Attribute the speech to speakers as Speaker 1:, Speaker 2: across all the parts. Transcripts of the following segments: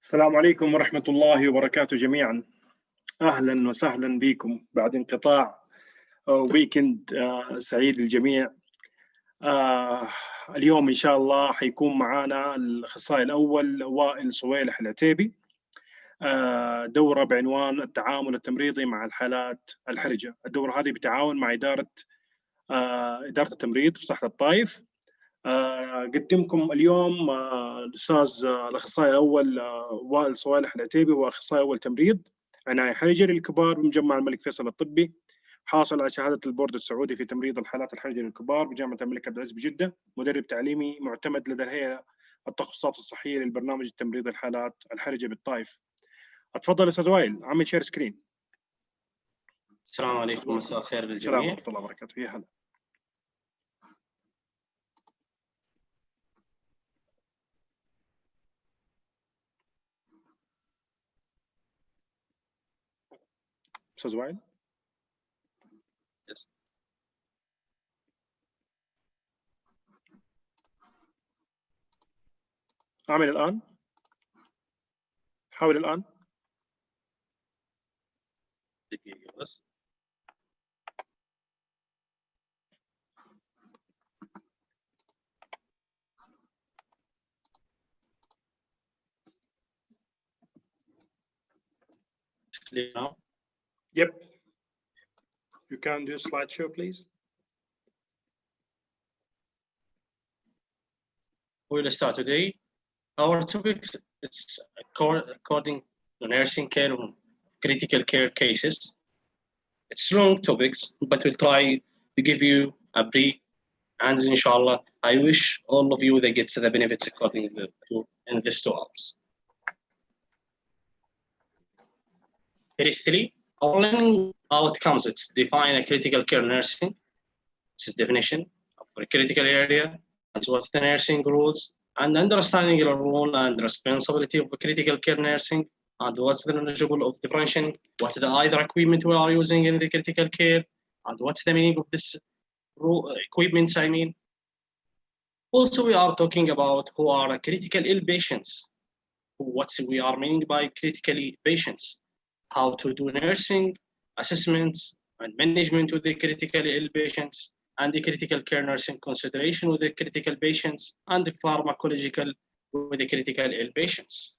Speaker 1: السلام عليكم ورحمة الله وبركاته جميعا. أهلا وسهلا بكم بعد انقطاع ويكند سعيد للجميع. اليوم إن شاء الله حيكون معنا الأخصائي الأول وائل صويلح العتيبي، دورة بعنوان التعامل التمريضي مع الحالات الحرجة. الدورة هذه بتعاون مع إدارة التمريض في صحة الطائف. قدمكم اليوم الأستاذ الأخصائي الأول وائل صوالح العتيبي، وأخصائي أول تمريض عناية حرجة للكبار بمجمع الملك فيصل الطبي، حاصل على شهادة البورد السعودي في تمريض الحالات الحرجة للكبار بجامعة الملك عبد العزيز بجدة، مدرب تعليمي معتمد لدى الهيئة التخصصات الصحية للبرنامج التمريض الحالات الحرجة بالطائف. أتفضل أستاذ وائل، عامل شير سكرين.
Speaker 2: السلام عليكم، مساء الخير للجميع.
Speaker 1: السلام ورحمة الله وبركاته. يا هلا. أستاذ وائل.
Speaker 2: Yes.
Speaker 1: أعمل الآن. حاول الآن.
Speaker 2: دقيقة بس. Clear now?
Speaker 1: Yep. You can do a slideshow, please.
Speaker 2: We'll start today. Our topic is according to nursing care and critical care cases. It's long topics, but we'll try to give you a brief. And inshallah, I wish all of you they get the benefits according to in these 2 hours. Firstly, our learning outcomes. It's define a critical care nursing. It's a definition of a critical area, and what's the nursing rules, and understanding the role and responsibility of critical care nursing, and what's the knowledgeable of differentiating what the either equipment we are using in the critical care, and what's the meaning of this equipment. I mean, also we are talking about who are critical ill patients, what we are meaning by critically patients, how to do nursing assessments and management with the critically ill patients, and the critical care nursing consideration with the critical patients, and the pharmacological with the critical ill patients.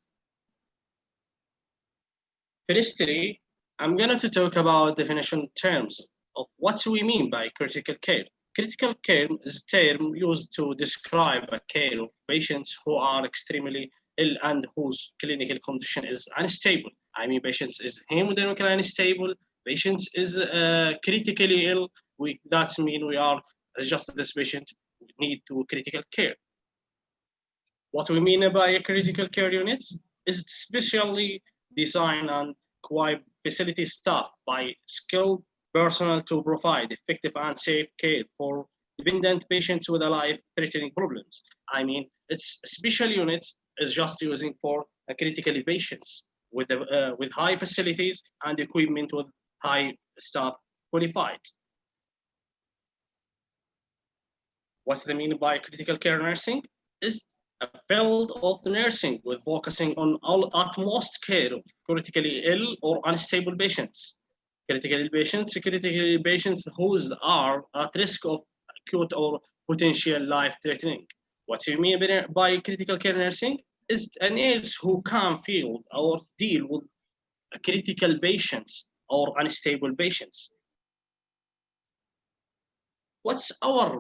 Speaker 2: Firstly, I'm going to talk about definition terms of what we mean by critical care. Critical care is a term used to describe a care of patients who are extremely ill and whose clinical condition is unstable. I mean, patients is hemodynamically unstable, patients is critically ill. That means we are just this patient need to critical care. What we mean by a critical care unit is specially designed and equipped facility staff by skilled personnel to provide effective and safe care for dependent patients with life-threatening problems. I mean, it's a special unit is just using for critical patients with high facilities and equipment with high staff qualified. What's the meaning by critical care nursing? Is a field of nursing with focusing on utmost care of critically ill or unstable patients. Critically ill patients who are at risk of acute or potential life-threatening. What do you mean by critical care nursing? Is a nurse who can feel or deal with critical patients or unstable patients. What's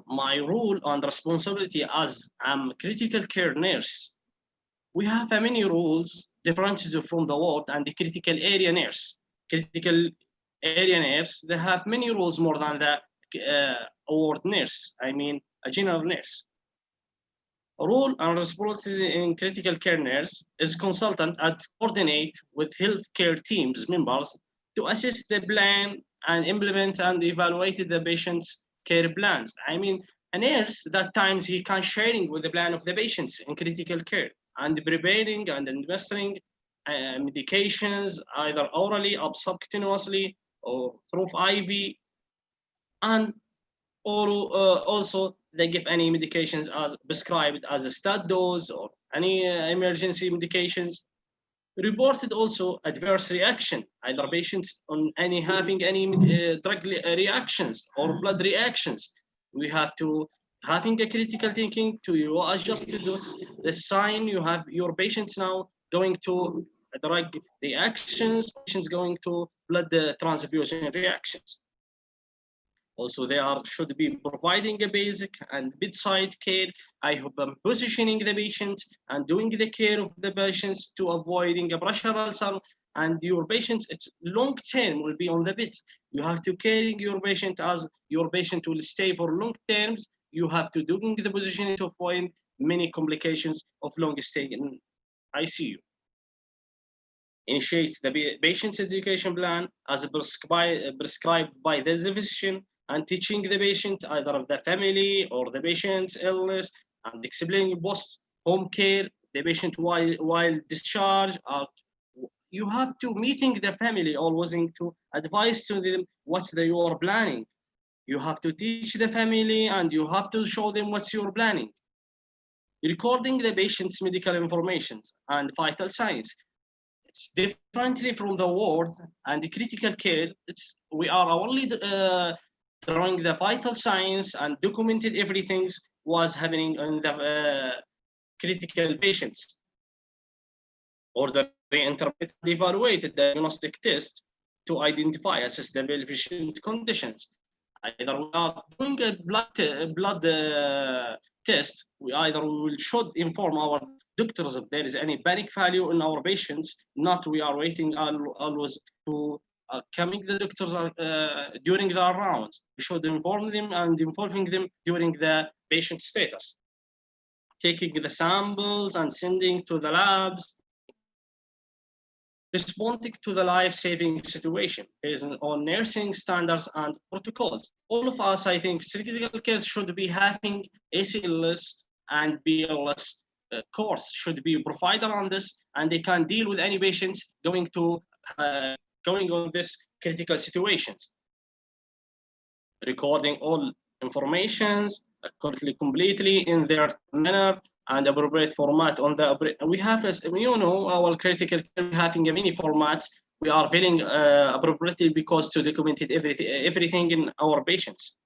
Speaker 2: my role and responsibility as a critical care nurse? We have many roles different from the ward and the critical area nurse. Critical area nurse, they have many roles more than the ward nurse, I mean a general nurse. Role and responsibility in critical care nurse is consultant and coordinate with healthcare teams members to assist the plan and implement and evaluate the patient's care plans. I mean, a nurse that times he can sharing with the plan of the patients in critical care and preparing and administering medications either orally or subcutaneously or through IV, and also they give any medications as prescribed as a stat dose or any emergency medications. reported also adverse reaction, either patients on having any drug reactions or blood reactions. We have to having a critical thinking to you adjust the sign. You have your patients now going to drug reactions, patients going to blood transfusion reactions. Also, they should be providing a basic and bedside care. I hope I'm positioning the patient and doing the care of the patients to avoiding a pressure ulcer. And your patients, it's long term will be on the bed. You have to caring your patient as your patient will stay for long terms. You have to doing the positioning to avoid many complications of long stay in ICU. Initiates the patient's education plan as prescribed by the physician, and teaching the patient either of the family or the patient's illness, and explaining post-home care, the patient while discharge. You have to meeting the family always to advise to them what's you are planning. You have to teach the family and you have to show them what's your planning. Recording the patient's medical information and vital signs. It's differently from the ward and the critical care. We are only drawing the vital signs and documented everything was happening in the critical patients. Or the reinterpret and evaluate the diagnostic test to identify assess the patient conditions. Either we are doing a blood test, we should inform our doctors if there is any panic value in our patients, not we are waiting always to coming the doctors during their rounds. We should inform them and involving them during the patient status. Taking the samples and sending to the labs. Responding to the life-saving situation based on nursing standards and protocols. All of us, I think, critical care should be having ACLS and BLS course should be provided on this, and they can deal with any patients going on this critical situations. Recording all informations completely in their manner and appropriate format on the we have, as you know, our critical care having a mini formats. We are filling appropriately because to document everything in our patients.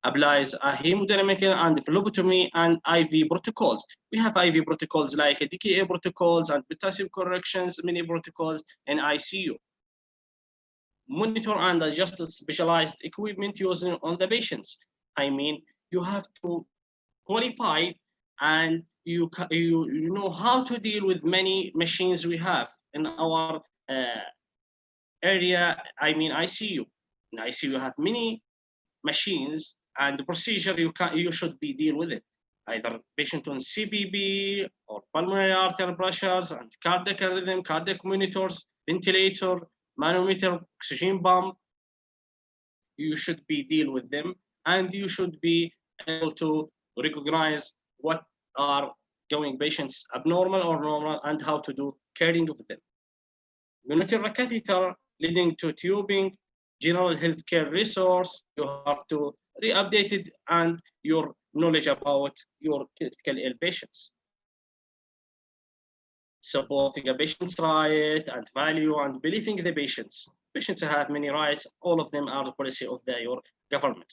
Speaker 2: Applies a hemodynamic and phlebotomy and IV protocols. We have IV protocols like DKA protocols and potassium corrections, many protocols in ICU. Monitor and adjust specialized equipment used on the patients. I mean, you have to qualify and you know how to deal with many machines we have in our area. I mean ICU. In ICU you have many machines and the procedure you should be deal with it. Either patient on CPB or pulmonary arterial pressures and cardiac rhythm, cardiac monitors, ventilator, manometer, oxygen pump. You should be deal with them and you should be able to recognize what are going patients abnormal or normal and how to do caring of them. Monitor a catheter leading to tubing, general healthcare resource. You have to re-update it and your knowledge about your critical ill patients. Supporting a patient's right and value and believing the patients. Patients have many rights. All of them are the policy of your government.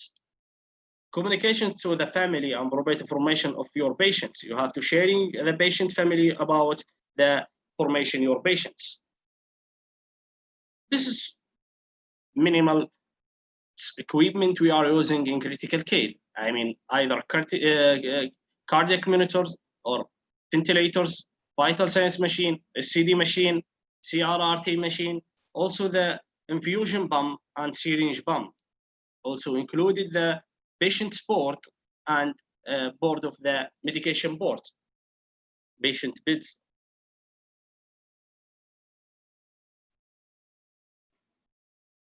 Speaker 2: Communication to the family and provide information of your patients. You have to sharing the patient family about the information your patients. This is minimal equipment we are using in critical care. I mean, either cardiac monitors or ventilators, vital signs machine, a CD machine, CRRT machine, also the infusion pump and syringe pump. Also included the patient's board and board of the medication board, patient beds.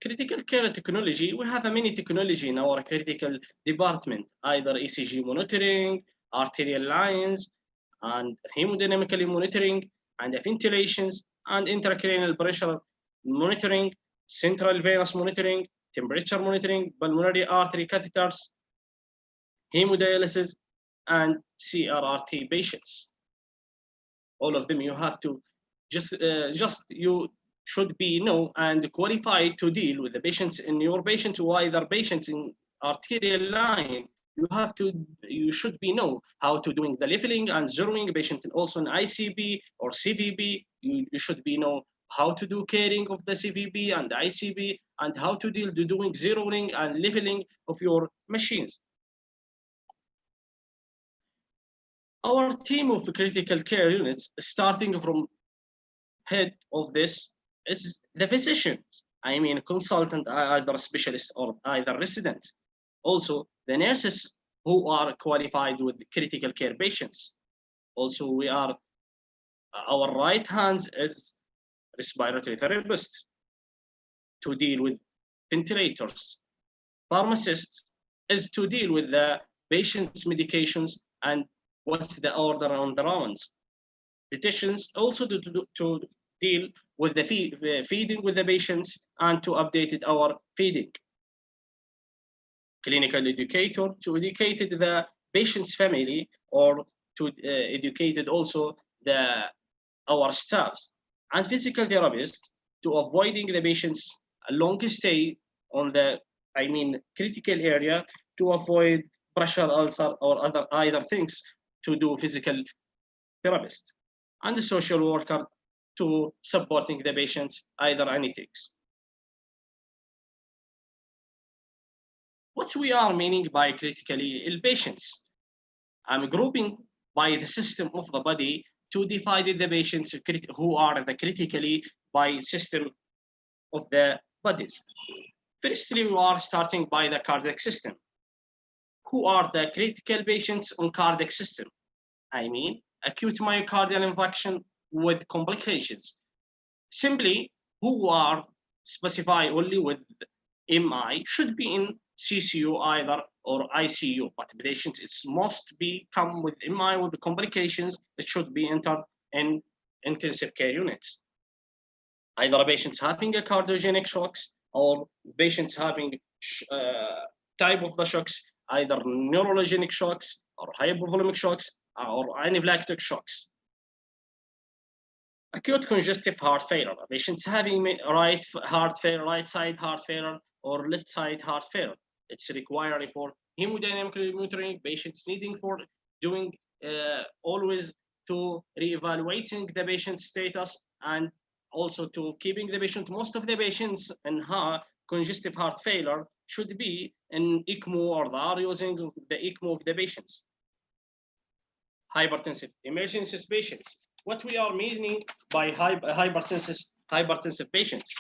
Speaker 2: Critical care technology, we have a many technology in our critical department, either ECG monitoring, arterial lines, and hemodynamically monitoring, and ventilations, and intracranial pressure monitoring, central venous monitoring, temperature monitoring, pulmonary artery catheters, hemodialysis, and CRRT patients. All of them you have to just you should be know and qualified to deal with the patients in your patient, or either patients in arterial line. You should be know how to doing the leveling and zeroing patient, and also in ICB or CVB. You should be know how to do caring of the CVB and ICB, and how to deal to doing zeroing and leveling of your machines. Our team of critical care units, starting from head of this, is the physicians. I mean, consultant, either specialist or either resident. Also, the nurses who are qualified with critical care patients. Also, we are, our right hands is respiratory therapist to deal with ventilators. Pharmacist is to deal with the patient's medications and what's the order on the rounds. Dietitians also to deal with the feeding with the patients and to update our feeding. Clinical educator to educate the patient's family, or to educate also our staffs. And physical therapist to avoiding the patients a long stay on the, critical area, to avoid pressure ulcer or other things, to do physical therapist. And the social worker to supporting the patients, either anything. What we are meaning by critically ill patients? I'm grouping by the system of the body to divide the patients who are the critically by system of the bodies. Firstly, we are starting by the cardiac system. Who are the critical patients on cardiac system? I mean, acute myocardial infarction with complications. Simply, who are specified only with MI should be in CCU either or ICU, but patients it must be come with MI with the complications. It should be entered in intensive care units. Either patients having a cardiogenic shocks, or patients having type of the shocks, either neurogenic shocks or hypovolemic shocks or anaphylactic shocks. Acute congestive heart failure, patients having right side heart failure or left side heart failure. It's required for hemodynamic monitoring, patients needing for doing always to reevaluating the patient's status, and also to keeping the patient. Most of the patients in congestive heart failure should be in ECMO, or they are using the ECMO of the patients. Hypertensive emergency patients. What we are meaning by hypertensive patients?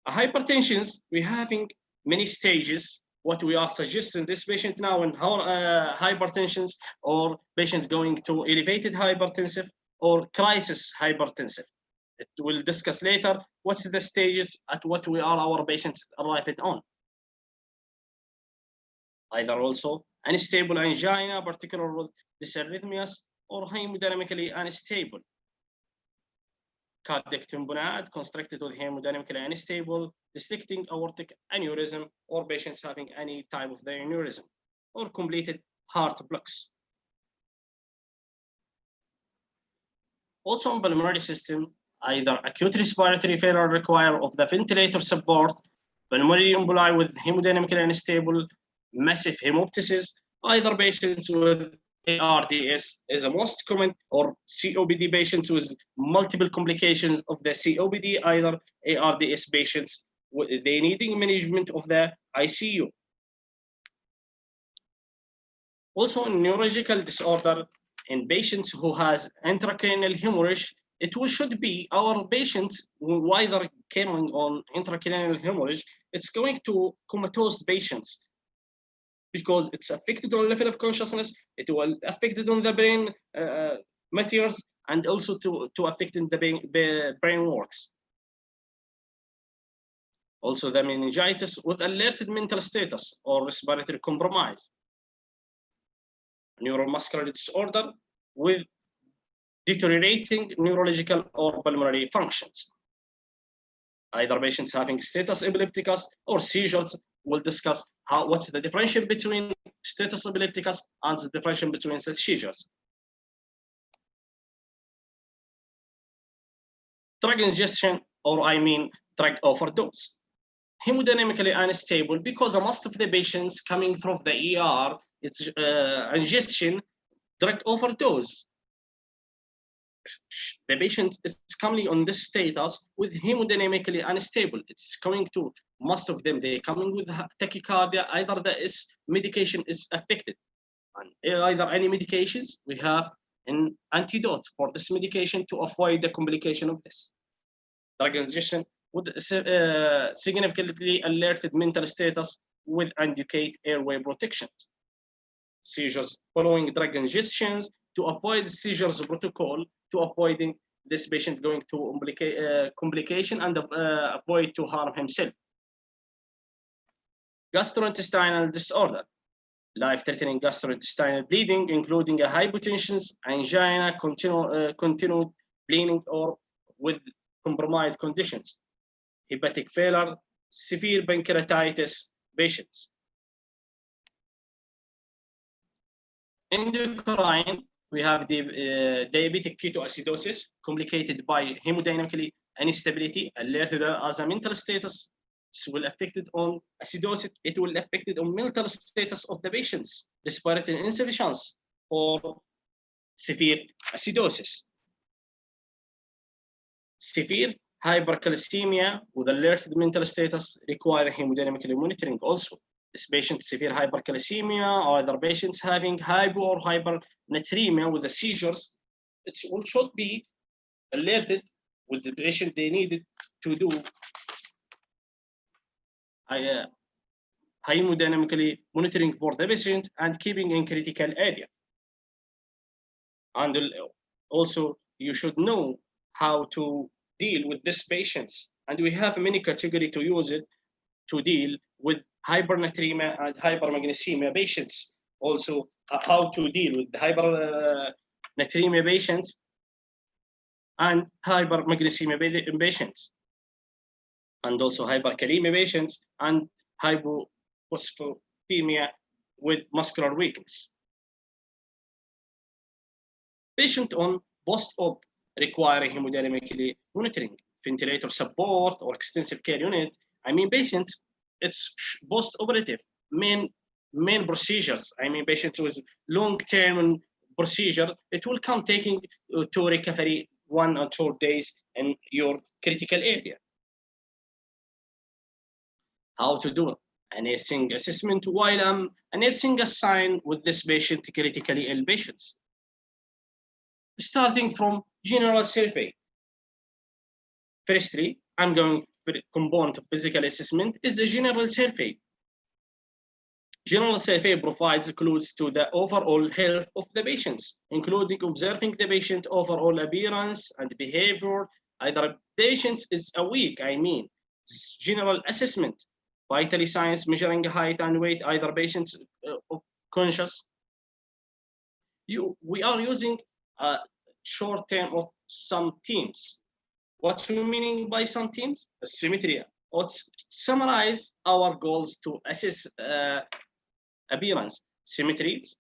Speaker 2: Hypertensions, we're having many stages. What we are suggesting this patient now in hypertensions, or patients going to elevated hypertensive or crisis hypertensive. It will discuss later what's the stages at what we are our patients arrived on. Either also unstable angina, particular with dysarrhythmias, or hemodynamically unstable. Cardiac tamponade constructed with hemodynamically unstable, dissecting aortic aneurysm, or patients having any type of the aneurysm, or completed heart blocks. Also on pulmonary system, either acute respiratory failure require of the ventilator support, pulmonary emboli with hemodynamically unstable, massive hemoptysis, either patients with ARDS is the most common, or COPD patients with multiple complications of the COPD, either ARDS patients, they needing management of the ICU. Also, neurological disorder in patients who has intracranial hemorrhage, should be our patients who either coming on intracranial hemorrhage, it's going to comatose patients, because it's affected on level of consciousness, it will affect on the brain matters, and also to affect in the brain works. Also the meningitis with alerted mental status or respiratory compromise. Neuromuscular disorder with deteriorating neurological or pulmonary functions. Either patients having status epilepticus or seizures. We'll discuss what's the differential between status epilepticus and the differential between the seizures. drug ingestion, or I mean drug overdose. Hemodynamically unstable because most of the patients coming from the ER, it's ingestion, drug overdose. The patient is coming on this status with hemodynamically unstable. It's coming to most of them, they're coming with tachycardia, either the medication is affected. And either any medications, we have an antidote for this medication to avoid the complication of this. Drug ingestion with significantly alerted mental status with indicate airway protection. Seizures following drug ingestions to avoid seizures protocol to avoiding this patient going to complication and avoid to harm himself. Gastrointestinal disorder, life-threatening gastrointestinal bleeding, including a hypotension, angina, continued bleeding, or with compromised conditions. Hepatic failure, severe pancreatitis patients. Endocrine, we have the diabetic ketoacidosis, complicated by hemodynamically instability, alerted as a mental status. It will affect it on acidosis. It will affect it on mental status of the patients, respiratory insufficiency or severe acidosis. Severe hypercalcemia with alerted mental status require hemodynamically monitoring also. This patient severe hypercalcemia or other patients having hypo or hypernatremia with the seizures, it should be alerted with the patient. They needed to do hemodynamically monitoring for the patient and keeping in critical area. And also you should know how to deal with these patients. And we have many categories to use it to deal with hypernatremia and hypermagnesemia patients. Also, how to deal with the hypernatremia patients and hypermagnesemia patients, and also hyperkalemia patients and hypophosphatemia with muscular weakness. Patient on post-op require hemodynamically monitoring, ventilator support or extensive care unit. I mean, patients, it's post-operative, main procedures. I mean, patients with long-term procedure, it will come taking to recovery 1 or 2 days in your critical area. How to do a nursing assessment while I'm a nursing assigned with this patient, critically ill patients. Starting from general survey. Firstly, I'm going for component of physical assessment is a general survey. General survey provides clues to the overall health of the patients, including observing the patient overall appearance and behavior. Either patient is awake, I mean, general assessment, vital signs measuring height and weight, either patients of conscious. We are using a short term of some teams. What we meaning by some teams? Symmetry. Let's summarize our goals to assess appearance. Symmetries.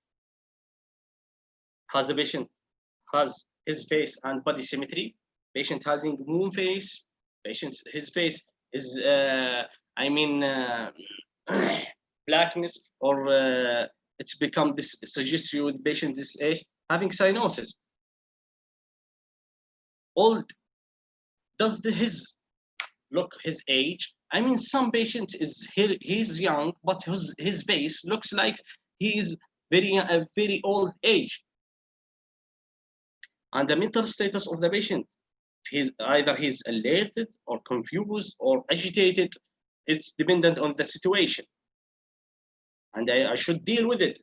Speaker 2: Has the patient has his face and body symmetry? Patient having moon face. Patient his face is blackness, or it's become this suggests you with patient this age having cyanosis. Old. Does his age? I mean, some patients he's young, but his face looks like he is very old age. And the mental status of the patient, either he's alerted or confused or agitated. It's dependent on the situation, and I should deal with it.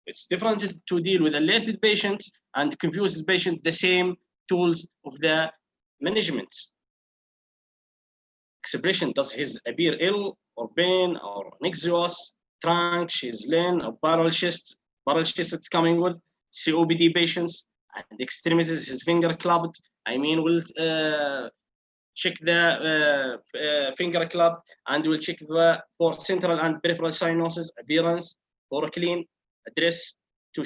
Speaker 2: It's different to deal with alerted patients and confused patient. The same tools of the management. Expression, does his appear ill or pain or anxious, trunk, she's lean or barrel chest it's coming with COPD patients, and extremities, his finger clubbed. I mean, we'll check the finger club, and we'll check for central and peripheral cyanosis, appearance, or clean address to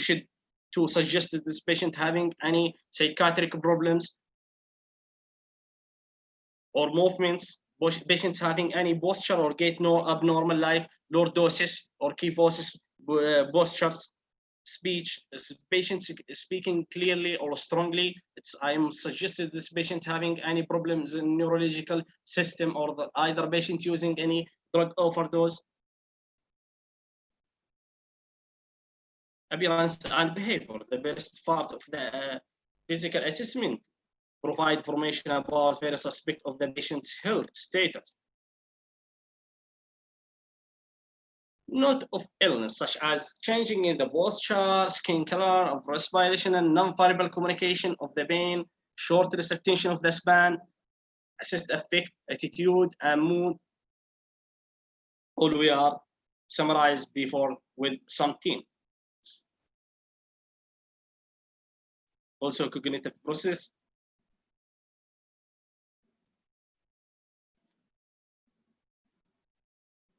Speaker 2: suggest that this patient having any psychiatric problems. or movements, patients having any posture or gait no abnormal like lordosis or kyphosis postures, speech, patients speaking clearly or strongly. I'm suggested this patient having any problems in neurological system or either patient using any drug overdose. Appearance and behavior, the best part of the physical assessment, provide information about various aspects of the patient's health status. Note of illness, such as changing in the posture, skin color, of respiration, and non-verbal communication of the pain, shortness attention of the span, assist affect, attitude, and mood. All we are summarized before with some team. Also cognitive process.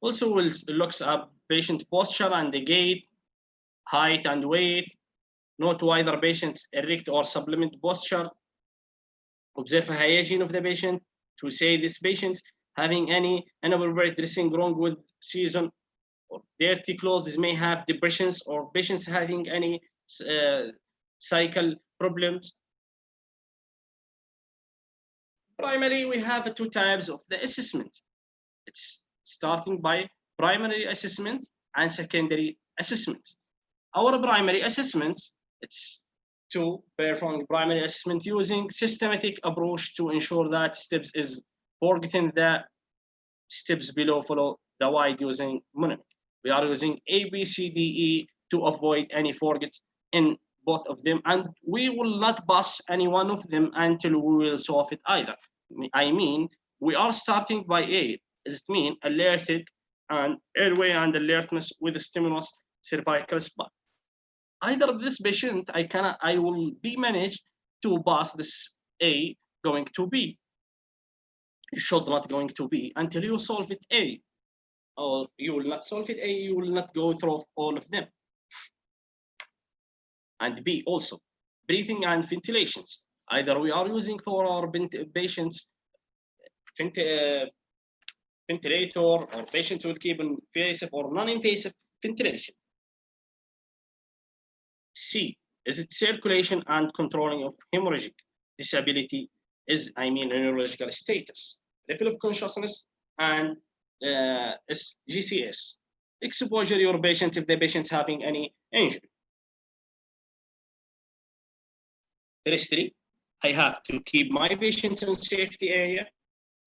Speaker 2: Also looks up patient posture and the gait, height and weight, note whether patient's erect or supplement posture, observe hygiene of the patient to say this patient having any inappropriate dressing wrong with season or dirty clothes may have depressions or patients having any cycle problems. Primarily, we have two types of the assessment. It's starting by primary assessment and secondary assessment. Our primary assessment, it's to perform primary assessment using systematic approach to ensure that steps is forgetting the steps below follow the wide using mnemonic. We are using A, B, C, D, E to avoid any forget in both of them, and we will not pass any one of them until we will solve it either. I mean, we are starting by A. Does it mean alerted and airway and alertness with the stimulus cervical spine? Either of this patient, I will be managed to pass this A going to B. You should not going to B until you solve it A. Or you will not solve it A, you will not go through all of them. And B also, breathing and ventilations. Either we are using for our patients ventilator or patients will keep invasive or non-invasive ventilation. C, is it circulation and controlling of hemorrhagic disability is, neurological status, level of consciousness, and is GCS. Exposure your patient if the patient's having any injury. History, I have to keep my patient in safety area,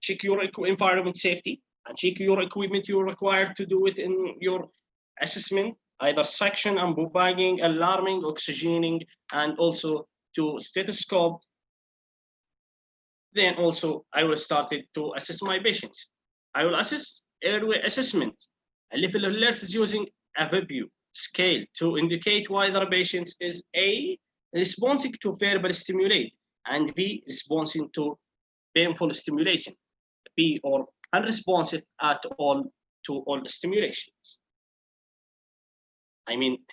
Speaker 2: check your environment safety, and check your equipment you're required to do it in your assessment, either suction and bagging, alarming, oxygening, and also to stethoscope. Then also I will start to assess my patients. I will assess airway assessment. A level alert is using a VIBU scale to indicate whether the patient is A, responding to verbal stimulate, and B, responding to painful stimulation, B, or unresponsive at all to all stimulations.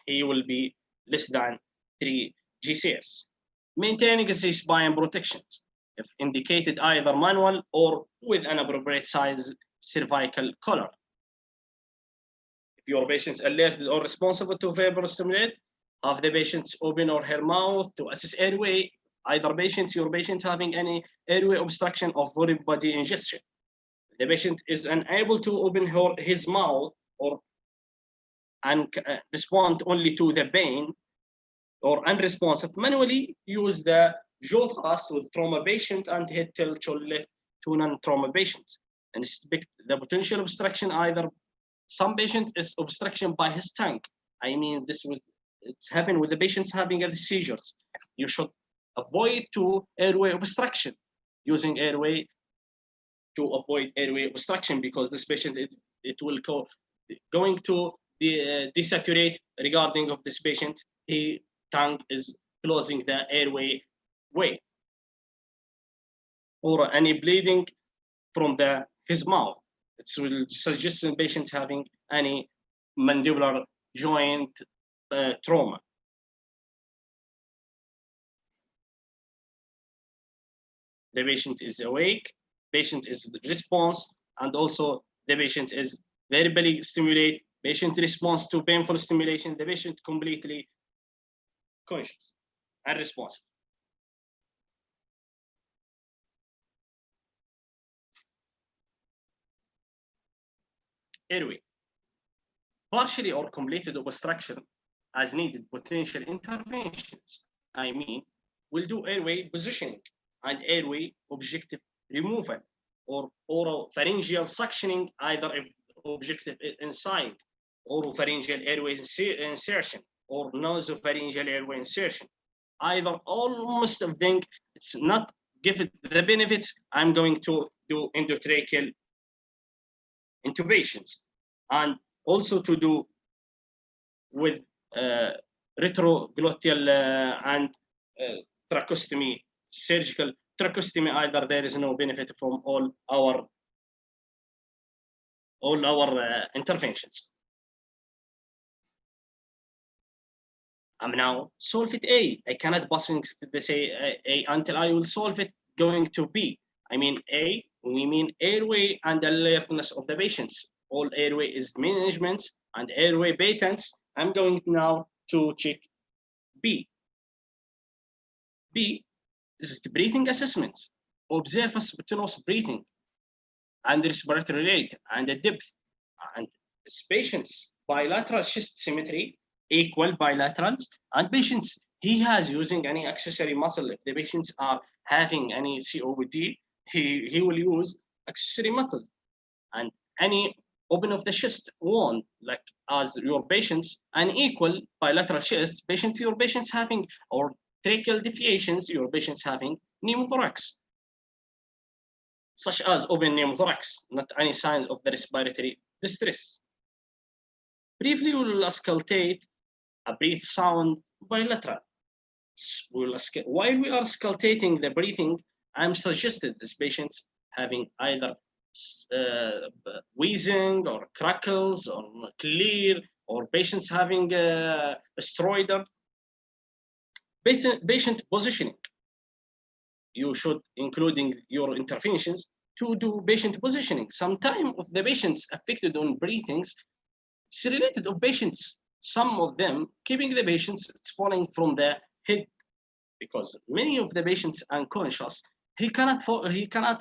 Speaker 2: He will be less than 3 GCS. Maintaining the spine protections, if indicated either manual or with an appropriate size cervical collar. If your patient is alerted or responsible to verbal stimulate, have the patient open or her mouth to assess airway. Either your patient having any airway obstruction or foreign body ingestion. If the patient is unable to open his mouth or respond only to the pain or unresponsive, manually use the jaw thrust with trauma patient and head tilt to left to non-trauma patients. And expect the potential obstruction, either some patient is obstruction by his tongue. It's happened with the patients having the seizures. You should avoid to airway obstruction, using airway to avoid airway obstruction, because this patient, it will going to desaturate regarding of this patient. The tongue is closing the airway way, or any bleeding from his mouth. It will suggest the patient having any mandibular joint trauma. The patient is awake, patient is response, and also the patient is verbally stimulate, patient responds to painful stimulation, the patient completely conscious and responsive. Airway. Partially or completed obstruction as needed potential interventions. I mean, we'll do airway positioning and airway objective removal or oropharyngeal suctioning, either if objective inside, oropharyngeal airway insertion or nasopharyngeal airway insertion. Either all most of them, it's not give it the benefits. I'm going to do endotracheal intubations and also to do with retrogluteal and tracheostomy, surgical tracheostomy. Either there is no benefit from all our interventions. I'm now solve it A. I cannot passing the say A until I will solve it going to B. I mean A, we mean airway and alertness of the patients. All airway is management and airway patents. I'm going now to check B. B is the breathing assessment. Observe spontaneous breathing and respiratory rate and the depth and patients bilateral chest symmetry, equal bilaterals, and patients he has using any accessory muscle. If the patients are having any COPD, he will use accessory muscle, and any open of the chest wound, like as your patients, an equal bilateral chest patient, your patients having, or tracheal deviations, your patients having pneumothorax, such as open pneumothorax, not any signs of the respiratory distress. Briefly, we will auscultate a breath sound bilateral. While we are auscultating the breathing, I'm suggested this patients having either wheezing or crackles or clear, or patients having a stridor. Patient positioning. You should, including your interventions, to do patient positioning. Sometimes of the patients affected on breathings, it's related of patients. Some of them keeping the patients falling from the head, because many of the patients unconscious. He cannot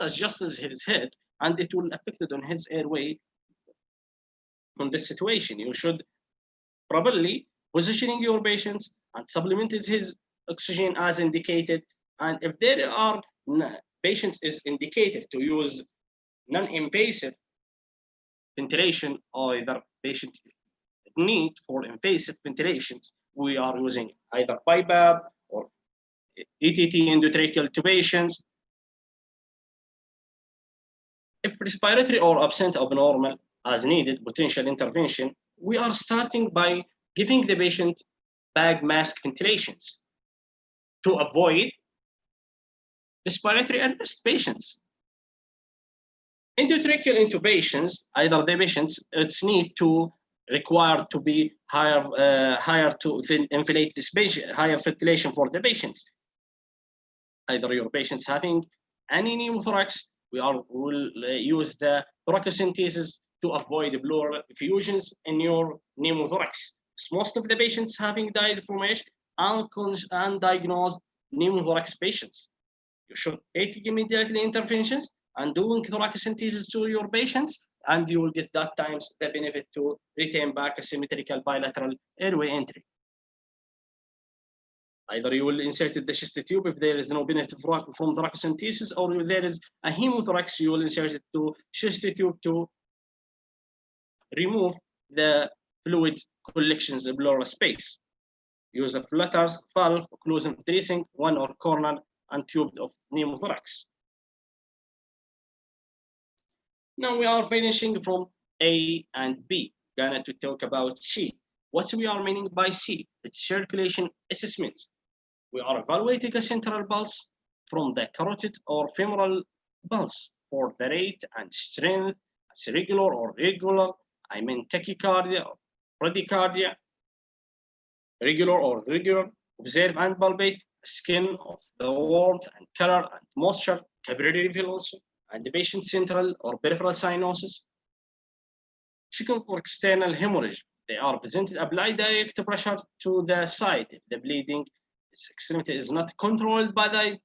Speaker 2: adjust his head, and it will affect on his airway. On this situation, you should properly positioning your patients and supplement his oxygen as indicated. And if there are patients is indicated to use non-invasive ventilation, or either patient need for invasive ventilations, we are using either BiPAP or ETT endotracheal tubations. If respiratory or absent abnormal as needed potential intervention, we are starting by giving the patient bag mask ventilations to avoid respiratory arrest patients. Endotracheal intubations, either the patients, it's need to required to be higher to inflate this patient, higher ventilation for the patients. Either your patients having any pneumothorax, will use the thoracentesis to avoid pleural effusions in your pneumothorax. Most of the patients having died from undiagnosed pneumothorax patients. You should take immediately interventions and doing thoracentesis to your patients, and you will get that times the benefit to retain back a symmetrical bilateral airway entry. Either you will insert the chest tube if there is no benefit from thoracentesis, or if there is a hemothorax, you will insert it to chest tube to remove the fluid collections in pleural space. Use a flutters, valve, occlusive dressing, one or corner and tube of pneumothorax. Now we are finishing from A and B. Going to talk about C. What we are meaning by C? It's circulation assessment. We are evaluating a central pulse from the carotid or femoral pulse for the rate and strength. It's regular or irregular. I mean tachycardia or bradycardia. Regular or irregular. Observe and palpate skin of the warmth and color and moisture, capillary level also, and the patient central or peripheral cyanosis. Checking for external hemorrhage. They are presented, apply direct pressure to the site. If the bleeding extremity is not controlled by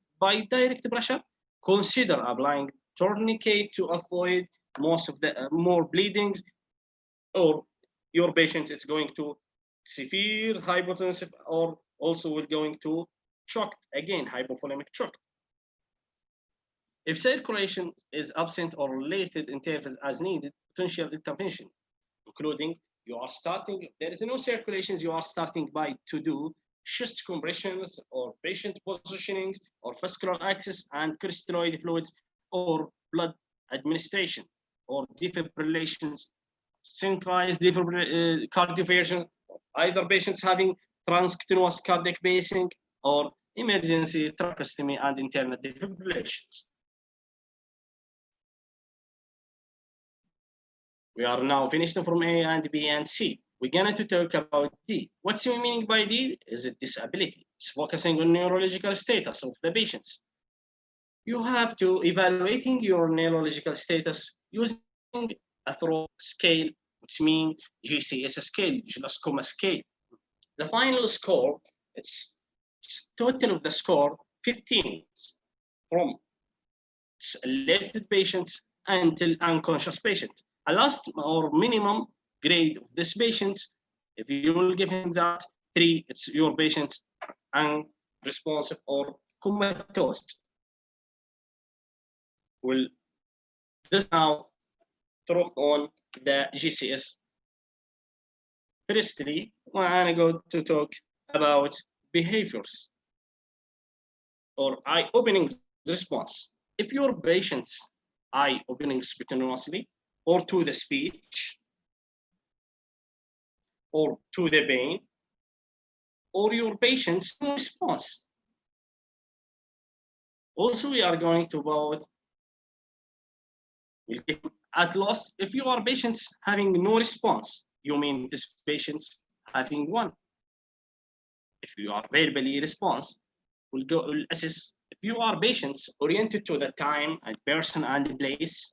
Speaker 2: direct pressure, consider applying tourniquet to avoid most of the more bleedings, or your patient is going to severe hypotensive or also will going to shock, again hypovolemic shock. If circulation is absent or related intervals as needed, potential intervention, including you are starting, there is no circulations, you are starting by to do chest compressions or patient positioning or vascular access and crystalloid fluids or blood administration or defibrillations, centralized cardioversion, either patients having transcutaneous cardiac pacing or emergency tracheostomy and internal defibrillations. We are now finished from A and B and C. We're going to talk about D. What's the meaning by D? Is it disability? It's focusing on neurological status of the patients. You have to evaluating your neurological status using a thorough scale, which means GCS scale, Glasgow scale. The final score, it's total of the score 15 from alerted patients until unconscious patients. A last or minimum grade of this patient, if you will give him that 3, it's your patient unresponsive or comatose. We'll just now throw on the GCS. Firstly, I'm going to talk about behaviors or eye opening response. If your patient's eye opening spontaneously or to the speech or to the pain, or your patient's response. Also, we are going to about at last, if you are patients having no response, you mean this patient's having one. If you are verbally response, we'll assess. If you are patients oriented to the time and person and place,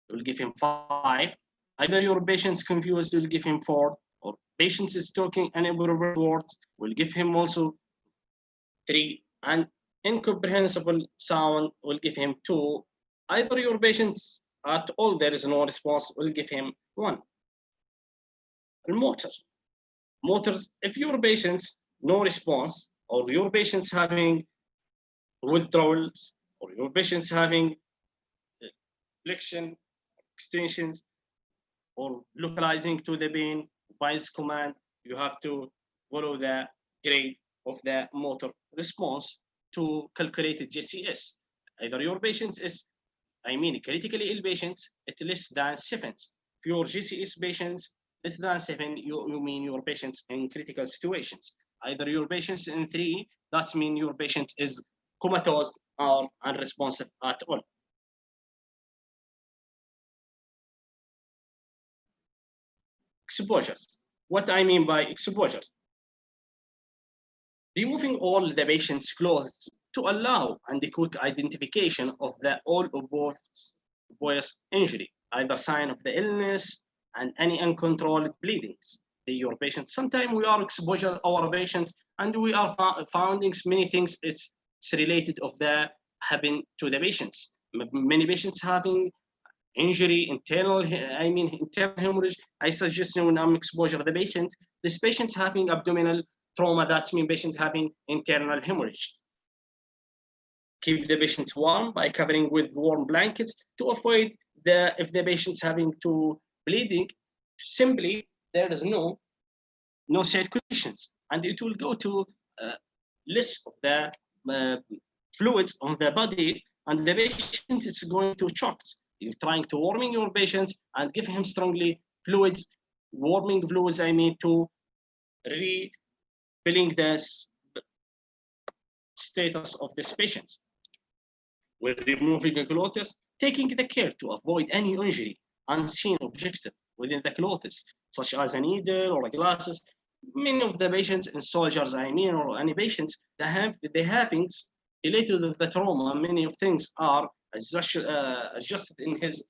Speaker 2: we'll give him 5. Either your patient's confused, we'll give him 4. Or patients is talking inappropriate words, we'll give him also 3. And incomprehensible sound, we'll give him 2. Either your patients at all there is no response, we'll give him 1. Motors, if your patients no response, or your patients having withdrawals, or your patients having flexion, extensions, or localizing to the pain by this command, you have to follow the grade of the motor response to calculated GCS. Either your patient is, critically ill patients, it's less than 7. If your GCS patients less than 7, you mean your patients in critical situations. Either your patients in 3, that means your patient is comatose or unresponsive at all. Exposures. What I mean by exposures? Removing all the patient's clothes to allow and the quick identification of the all obvious injury, either sign of the illness and any uncontrolled bleedings. Your patient. Sometimes we are exposure our patients and we are finding many things it's related of the happen to the patients. Many patients having injury, internal hemorrhage. I suggest when I'm exposure the patient, this patient having abdominal trauma, that means patient having internal hemorrhage. Keep the patient warm by covering with warm blankets to avoid if the patient's having to bleeding, simply there is no circulations, and it will go to less of the fluids on the body, and the patient is going to choke. You're trying to warming your patient and give him strongly fluids, warming fluids, to refilling the status of this patient. When removing the clothes, taking the care to avoid any injury, unseen objective within the clothes, such as a needle or glasses. Many of the patients and soldiers, or any patients, they having related to the trauma. Many of things are adjusted in his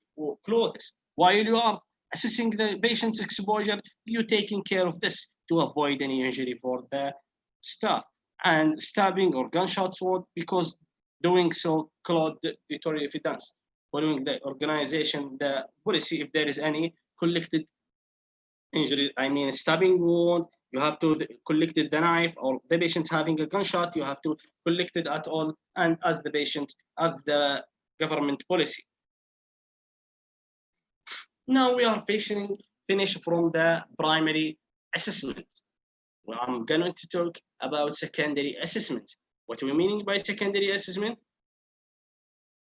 Speaker 2: clothes. While you are assessing the patient's exposure, you're taking care of this to avoid any injury for the staff. And stabbing or gunshots would, because doing so could deteriorate evidence. Following the organization, the policy, if there is any collected injury, I mean stabbing wound, you have to collect the knife, or the patient having a gunshot, you have to collect it at all, and as the patient, as the government policy. Now we are finished from the primary assessment. Well, I'm going to talk about secondary assessment. What we meaning by secondary assessment?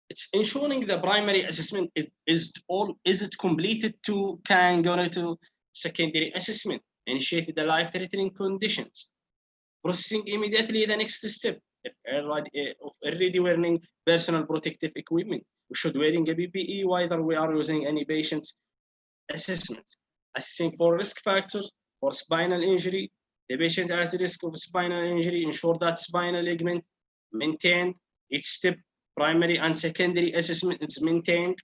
Speaker 2: It's ensuring the primary assessment is it completed to can go to secondary assessment, initiate the life-threatening conditions, processing immediately the next step. If already wearing personal protective equipment, we should wearing a PPE whether we are using any patient's assessment. Assessing for risk factors for spinal injury. The patient has the risk of spinal injury, ensure that spinal ligament maintained. Each step, primary and secondary assessment is maintained.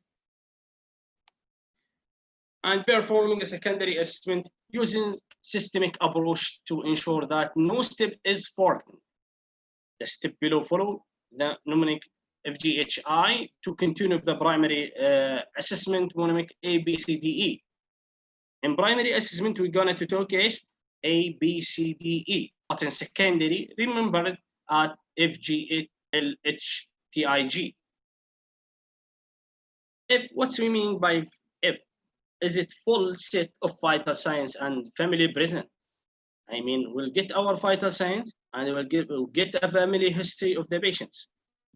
Speaker 2: And performing a secondary assessment using systemic approach to ensure that no step is forgotten. The step below follow the mnemonic FGHI to continue with the primary assessment mnemonic ABCDE. In primary assessment, we're going to talk ABCDE, but in secondary, remember it at FGLHTIG. If what we mean by if is it full set of vital signs and family present. I mean, we'll get our vital signs and we'll get a family history of the patients.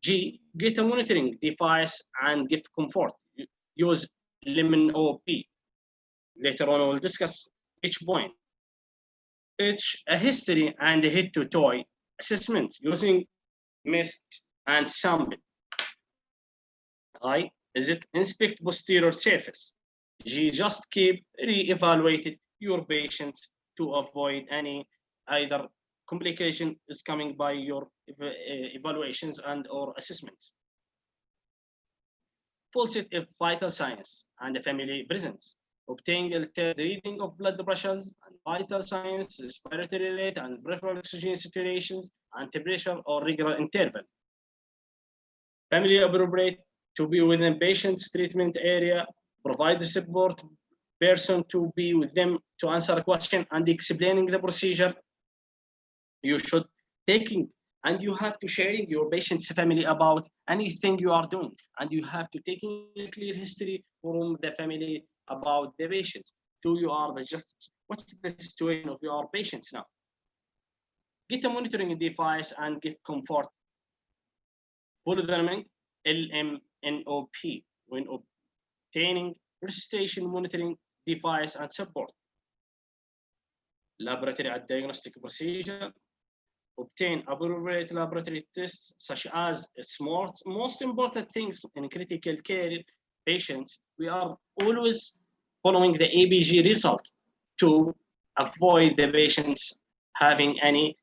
Speaker 2: G, get a monitoring device and give comfort. Use lemon OP. Later on, we'll discuss each point. H, a history and a head-to-toe assessment using mist and sample. I, is it inspect posterior surface. G, just keep re-evaluated your patient to avoid any either complication is coming by your evaluations and or assessments. Full set of vital signs and the family presence. Obtain a reading of blood pressures and vital signs, respiratory rate and peripheral oxygen saturations, and temperature or regular interval. Family appropriate to be within patient's treatment area, provide the support person to be with them to answer a question and explaining the procedure. You should taking and you have to sharing your patient's family about anything you are doing, and you have to take a clear history from the family about the patient. You are just what's the situation of your patients now. Get a monitoring device and give comfort. Follow the LMNOP when obtaining resuscitation monitoring device and support. Laboratory and diagnostic procedure. Obtain appropriate laboratory tests such as most important things in critical care patients. We are always following the ABG result to avoid the patients having any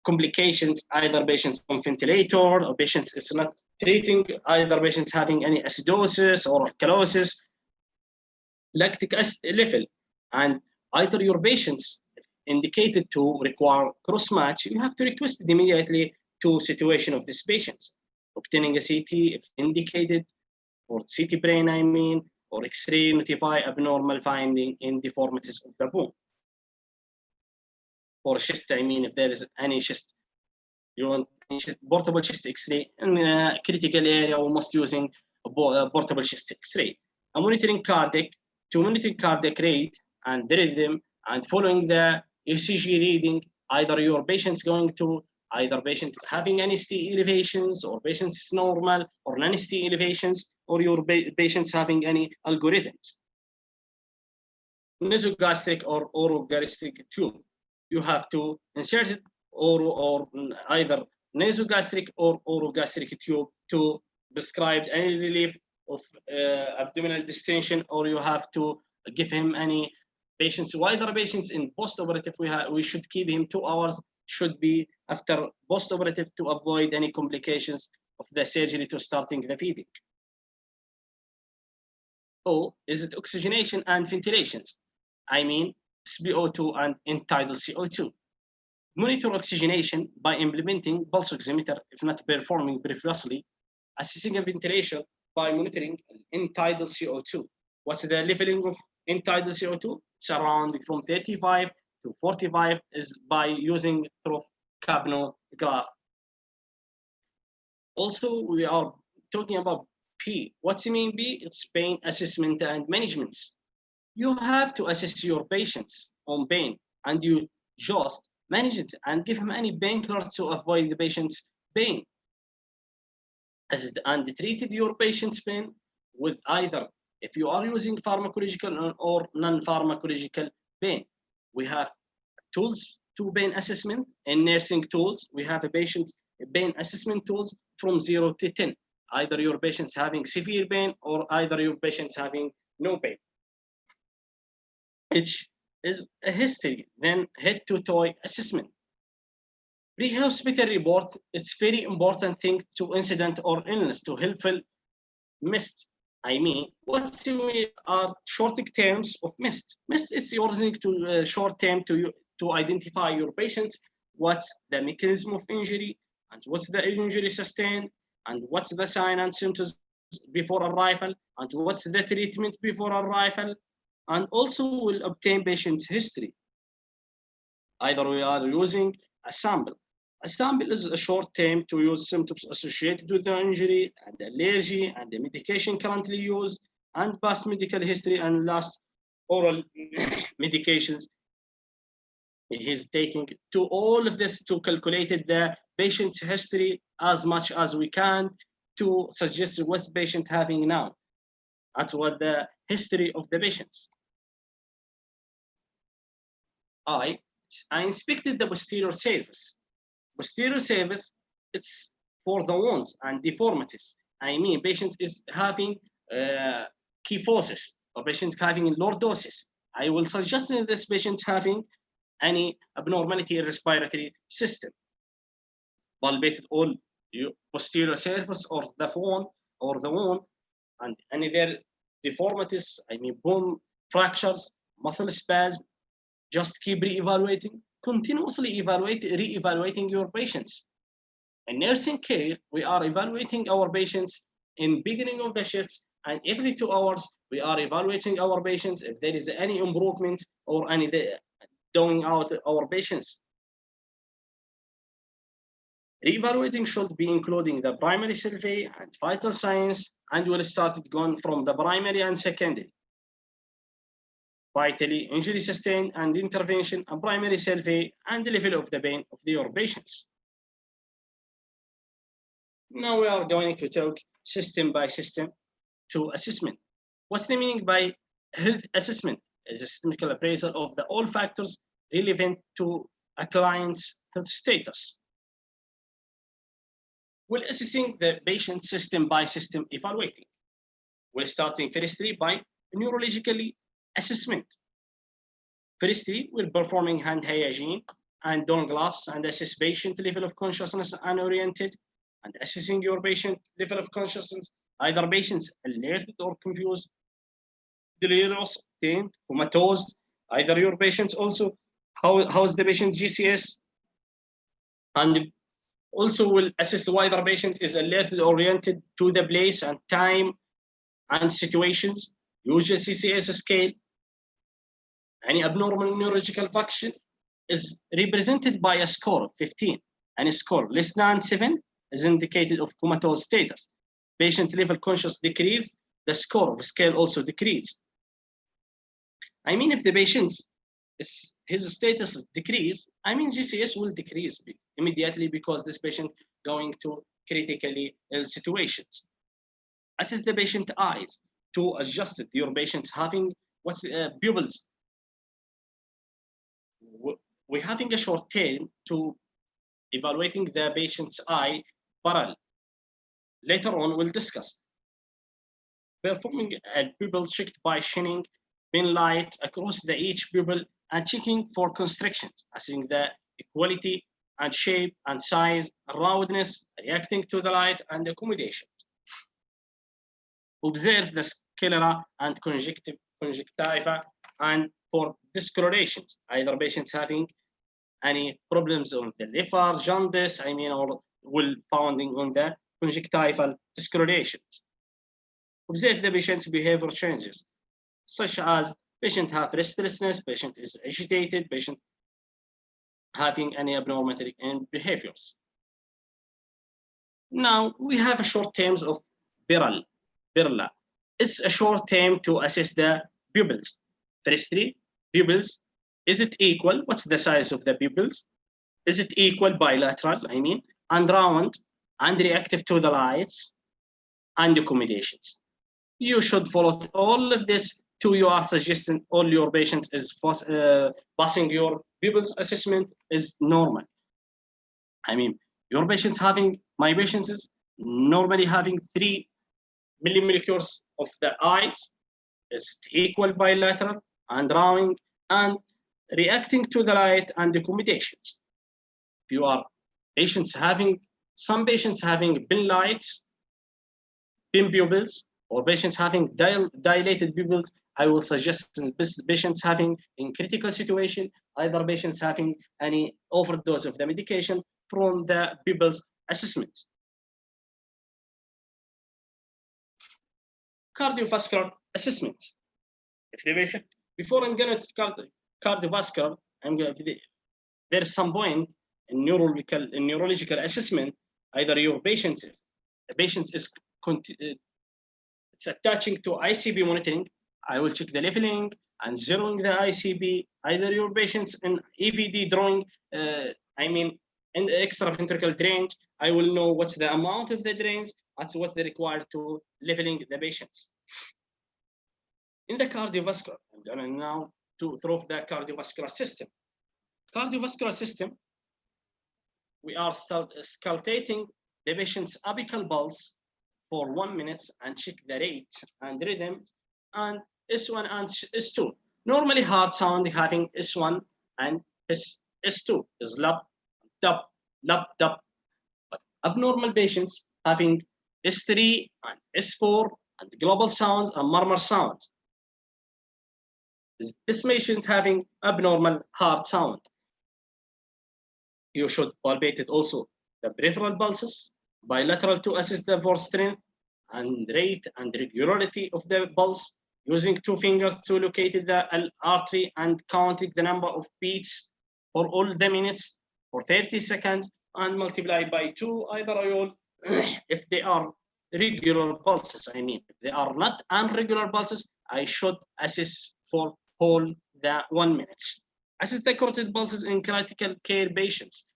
Speaker 2: complications, either patients on ventilator or patients is not treating, either patients having any acidosis or alkalosis, lactic acid level, and either your patients indicated to require cross-match, you have to request it immediately to situation of these patients. Obtaining a CT if indicated, or CT brain I mean, or X-ray notify abnormal finding in deformities of the bone. For chest, I mean, if there is any chest, you want portable chest X-ray in a critical area, almost using a portable chest X-ray. And monitoring cardiac, to monitor cardiac rate and the rhythm, and following the ECG reading, either your patient's going to, either patients having any ST elevations, or patients normal or non-ST elevations, or your patients having any algorithms. Nasogastric or orogastric tube. You have to insert it or either nasogastric or orogastric tube to prescribe any relief of abdominal distension, or you have to give him any patients, wider patients in post-operative, we should keep him 2 hours, should be after post-operative to avoid any complications of the surgery to starting the feeding. O is it oxygenation and ventilations. I mean SpO2 and end-tidal CO2. Monitor oxygenation by implementing pulse oximeter if not performing previously. Assessing a ventilation by monitoring end-tidal CO2. What's the leveling of end-tidal CO2? It's around from 35 to 45 is by using through capnograph. Also, we are talking about P. What's the mean B? It's pain assessment and management. You have to assess your patients on pain and you just manage it and give him any painkillers to avoid the patient's pain. And treated your patient's pain with either, if you are using pharmacological or non-pharmacological pain. We have tools to pain assessment and nursing tools. We have a patient pain assessment tools from 0 to 10. Either your patient's having severe pain or either your patient's having no pain. Which is a history, then head to toe assessment. Pre-hospital report, it's very important thing to incident or illness to helpful missed. I mean, what are short terms of missed? Missed is using to short term to identify your patients, what's the mechanism of injury, and what's the injury sustained, and what's the sign and symptoms before arrival, and what's the treatment before arrival, and also will obtain patient's history. Either we are using a sample. A sample is a short term to use symptoms associated with the injury and the allergy and the medication currently used and past medical history and last oral medications he's taking. To all of this to calculate the patient's history as much as we can to suggest what the patient having now and what the history of the patients. I inspected the posterior surface. Posterior surface, it's for the wounds and deformities. I mean, patient is having kyphosis or patient having lordosis. I will suggest that this patient having any abnormality in respiratory system. Palpate all posterior surface or the wound and any other deformities. I mean, bone fractures, muscle spasm. Just keep re-evaluating, continuously re-evaluating your patients. In nursing care, we are evaluating our patients in beginning of the shifts, and every 2 hours, we are evaluating our patients if there is any improvement or any doing out our patients. Re-evaluating should be including the primary survey and vital signs, and we'll start it going from the primary and secondary. Vitally, injury sustained and intervention, and primary survey, and the level of the pain of your patients. Now we are going to talk system by system to assessment. What's the meaning by health assessment? Is a systemic appraisal of the all factors relevant to a client's health status. We're assessing the patient system by system evaluating. We're starting firstly by neurologically assessment. Firstly, we're performing hand hygiene and don gloves and assess patient level of consciousness and oriented and assessing your patient level of consciousness, either patients alerted or confused, delirious, tamed, comatose, either your patients also, how's the patient GCS, and also will assess whether the patient is alerted oriented to the place and time and situations, use a CCS scale. Any abnormal neurological function is represented by a score of 15. Any score less than 7 is indicated of comatose status. Patient level conscious decrease, the score of scale also decrease. I mean, if the patient's his status decrease, I mean GCS will decrease immediately because this patient going to critically ill situations. Assess the patient eyes to adjust it. Your patient's having what's pupils. We're having a short term to evaluating the patient's eye parallel. Later on, we'll discuss. Performing a pupil checked by shining pin light across each pupil and checking for constrictions, assessing the equality and shape and size, roundness, reacting to the light and accommodation. Observe the cholera and conjunctiva, and for discolorations, either patients having any problems on the liver, jaundice, or will founding on the conjunctival discolorations. Observe the patient's behavior changes, such as patient have restlessness, patient is agitated, patient having any abnormality in behaviors. Now we have a short terms of BIRLA. It's a short term to assess the pupils. Firstly, pupils, is it equal? What's the size of the pupils? Is it equal bilateral, and round, and reactive to the lights, and accommodations? You should follow all of this to your suggestion. All your patients is passing your pupils assessment is normal. Your patients my patients is normally having 3 millimolecules of the eyes, is equal bilateral and round and reacting to the light and accommodations. If you are some patients having bin lights, bin pupils, or patients having dilated pupils, I will suggest patients having in critical situation, either patients having any overdose of the medication from the pupils assessment. Cardiovascular assessment. If the patient, before I'm going to cardiovascular, there's some point in neurological assessment. Either your patient, if the patient is it's attaching to ICP monitoring, I will check the leveling and zeroing the ICP. Either your patients in EVD drawing, in the extraventricular drainage, I will know what's the amount of the drains, that's what they require to leveling the patients. In the cardiovascular, I'm gonna now to through the cardiovascular system. Cardiovascular system, we are scaltating the patient's apical pulse for 1 minute and check the rate and rhythm and S1 and S2. Normally heart sound having S1 and S2 is lap, dub, lap, dub. But abnormal patients having S3 and S4 and global sounds and murmur sounds. Is this patient having abnormal heart sound? You should palpate it also the peripheral pulses, bilateral to assess the force strength and rate and regularity of the pulse, using 2 fingers to locate the artery and counting the number of beats for all the minutes for 30 seconds and multiply by 2 either all if they are regular pulses. If they are not irregular pulses, I should assess for whole the 1 minute. Assess the carotid pulses in critical care patients.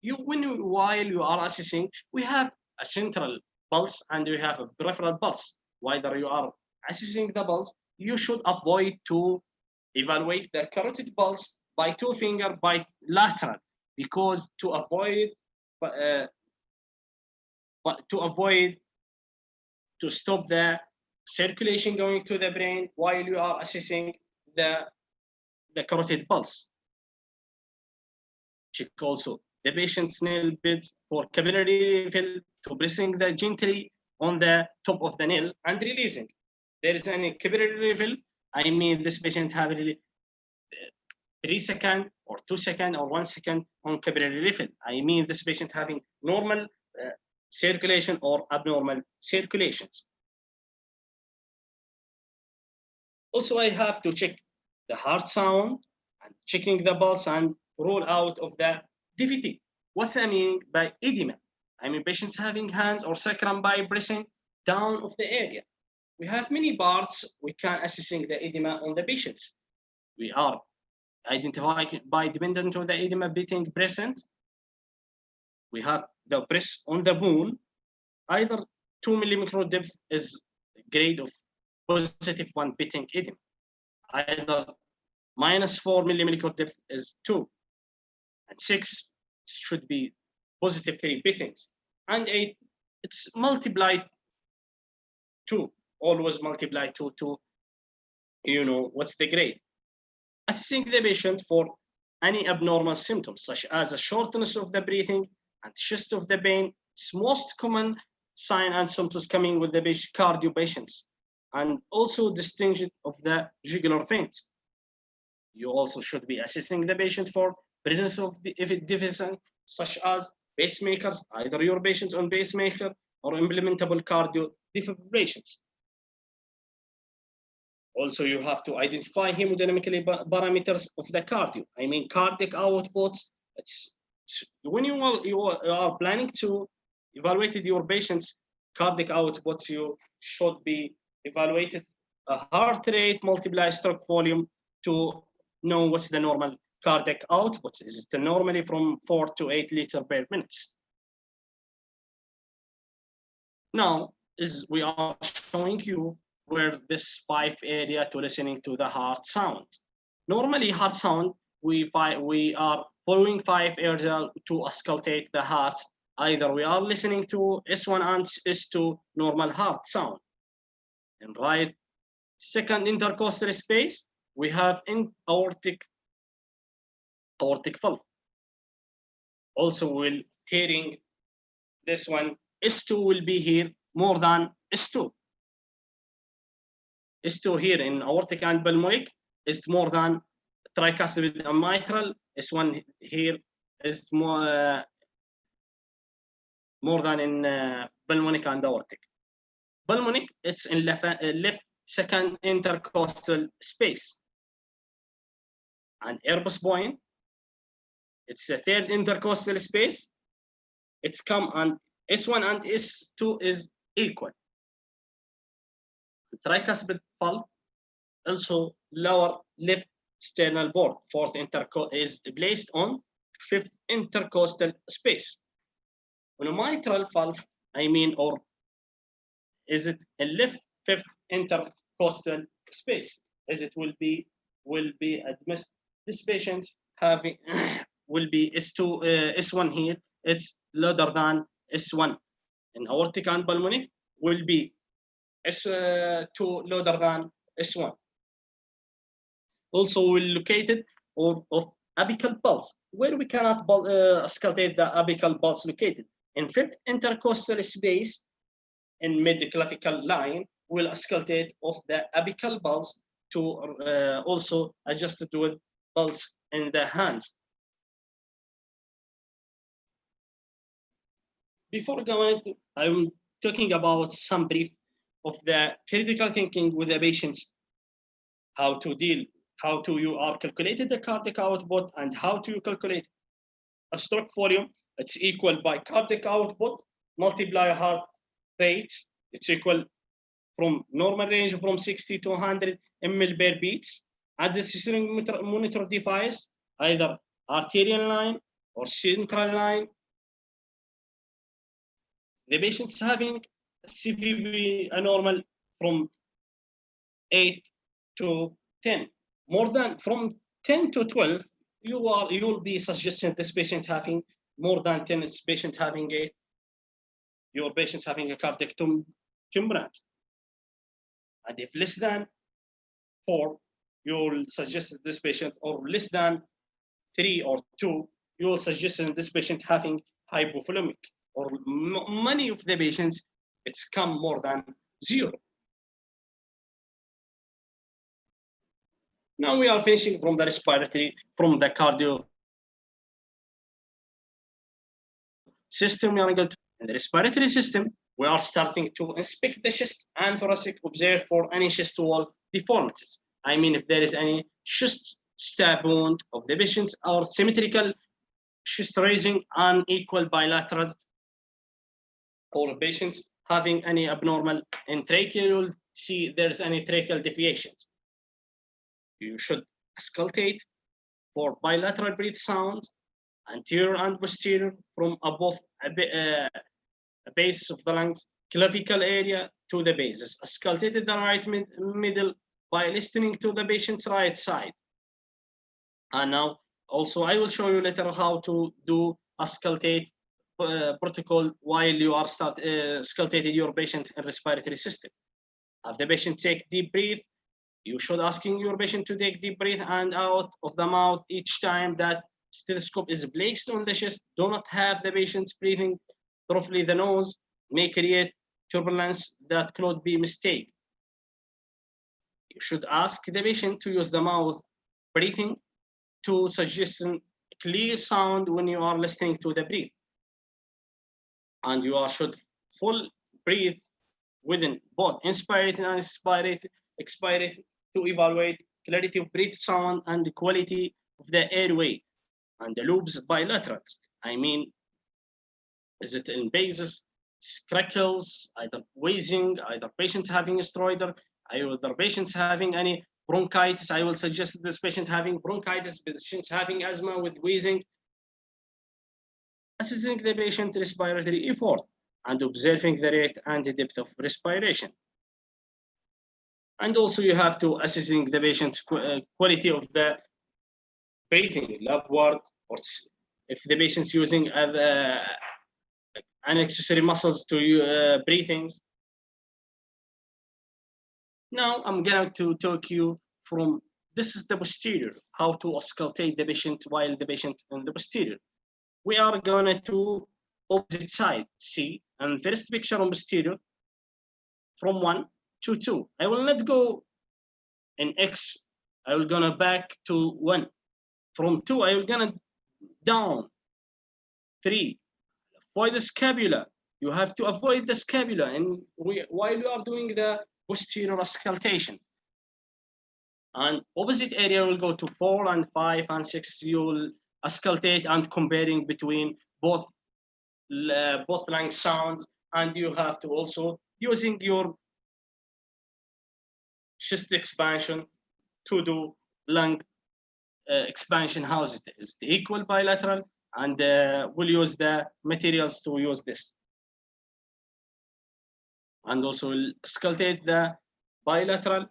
Speaker 2: While you are assessing, we have a central pulse and we have a peripheral pulse. Whether you are assessing the pulse, you should avoid to evaluate the carotid pulse by 2 finger bilateral, because to stop the circulation going to the brain while you are assessing the carotid pulse. Check also the patient's nail beds for capillary refill, to pressing the gently on the top of the nail and releasing. There is any capillary refill, this patient have really 3 seconds or 2 seconds or 1 second on capillary refill. This patient having normal circulation or abnormal circulations. Also, I have to check the heart sound and checking the pulse and rule out of the DVT. What's I mean by edema? Patients having hands or sacrum by pressing down of the area. We have many parts we can assessing the edema on the patients. We are identifying by dependent on the edema beating present. We have the press on the bone. Either 2 millimeter depth is grade of positive 1 beating edema. Either -4 millimeter depth is 2, and 6 should be positive 3 beatings, and 8 it's multiplied 2, always multiply 2 to what's the grade. Assessing the patient for any abnormal symptoms such as a shortness of the breathing and chest of the pain. It's most common sign and symptoms coming with the cardio patients, and also distinction of the jugular veins. You also should be assessing the patient for presence of deficits such as pacemakers, either your patients on pacemaker or implementable cardio defibrillations. Also, you have to identify hemodynamic parameters of the cardio. I mean, cardiac outputs. When you are planning to evaluate your patient's cardiac outputs, you should be evaluated a heart rate multiplied stroke volume to know what's the normal cardiac output. Is it normally from 4 to 8 liters per minute? Now, we are showing you where this 5 area to listening to the heart sound. Normally, heart sound, we are following 5 areas to auscultate the heart. Either we are listening to S1 and S2 normal heart sound. And right second intercostal space, we have in aortic valve. Also, we'll hearing this one, S2 will be here more than S2. S2 here in aortic and pulmonic is more than tricuspid and mitral. S1 here is more than in pulmonic and aortic. Pulmonic, it's in left second intercostal space. And Airbus point, it's the third intercostal space. It's come and S1 and S2 is equal. The tricuspid valve, also lower left sternal board, fourth is placed on fifth intercostal space. On a mitral valve, I mean, or is it a left fifth intercostal space? As it will be admissed. This patient having will be S1 here. It's lower than S1. In aortic and pulmonic will be S2 lower than S1. Also, we're located of apical pulse, where we cannot auscultate the apical pulse located. In fifth intercostal space, in mid-clavicle line, we'll auscultate of the apical pulse to also adjust it with pulse in the hands. Before going, I'm talking about some brief of the critical thinking with the patients, how you are calculated the cardiac output and how to calculate a stroke volume. It's equal by cardiac output multiply heart rate. It's equal from normal range from 60 to 100 ml per beats. Add the system monitor device, either arterial line or central line. The patient's having CVB normal from 8 to 10. More than from 10 to 12, you'll be suggesting this patient having more than 10. This patient having 8. Your patient's having a cardiac temperament. And if less than 4, you'll suggest this patient, or less than 3 or 2, you'll suggest this patient having hypovolemic. Or many of the patients, it's come more than 0. Now we are finishing from the respiratory, from the cardio system. We are going to, in the respiratory system, we are starting to inspect the chest and thoracic, observe for any chest wall deformities. I mean, if there is any chest stab wound of the patients or symmetrical chest raising unequal bilateral, or patients having any abnormal in trachea, you'll see there's any tracheal deviations. You should auscultate for bilateral breath sound, anterior and posterior, from above a base of the lungs, clavicle area to the bases. Auscultate the right middle by listening to the patient's right side. And now, also, I will show you later how to do auscultate protocol while you are auscultating your patient in respiratory system. Have the patient take deep breath. You should asking your patient to take deep breath and out of the mouth each time that stethoscope is placed on the chest. Do not have the patients breathing through the nose, may create turbulence that could be mistake. You should ask the patient to use the mouth breathing to suggest a clear sound when you are listening to the breath. And you should full breathe within both inspirate and expirate to evaluate clarity of breath sound and the quality of the airway. And the loops bilaterals. I mean, is it in bases, crackles, either wheezing, either patients having a stridor, either patients having any bronchitis. I will suggest this patient having bronchitis, patient having asthma with wheezing. Assessing the patient respiratory effort and observing the rate and the depth of respiration. And also you have to assessing the patient's quality of the breathing, labward, or if the patient's using unnecessary muscles to breathings. Now I'm going to talk you from, this is the posterior, how to auscultate the patient while the patient in the posterior. We are going to opposite side, see, and first picture on posterior from 1 to 2. I will not go in X, I will gonna back to 1. From 2, I will gonna down. 3, avoid the scapula. You have to avoid the scapula and while you are doing the posterior auscultation. And opposite area will go to 4 and 5 and 6. You will auscultate and comparing between both lung sounds, and you have to also using your chest expansion to do lung expansion. How is it? Is it equal, bilateral? And we'll use the materials to use this. And also we'll auscultate the bilateral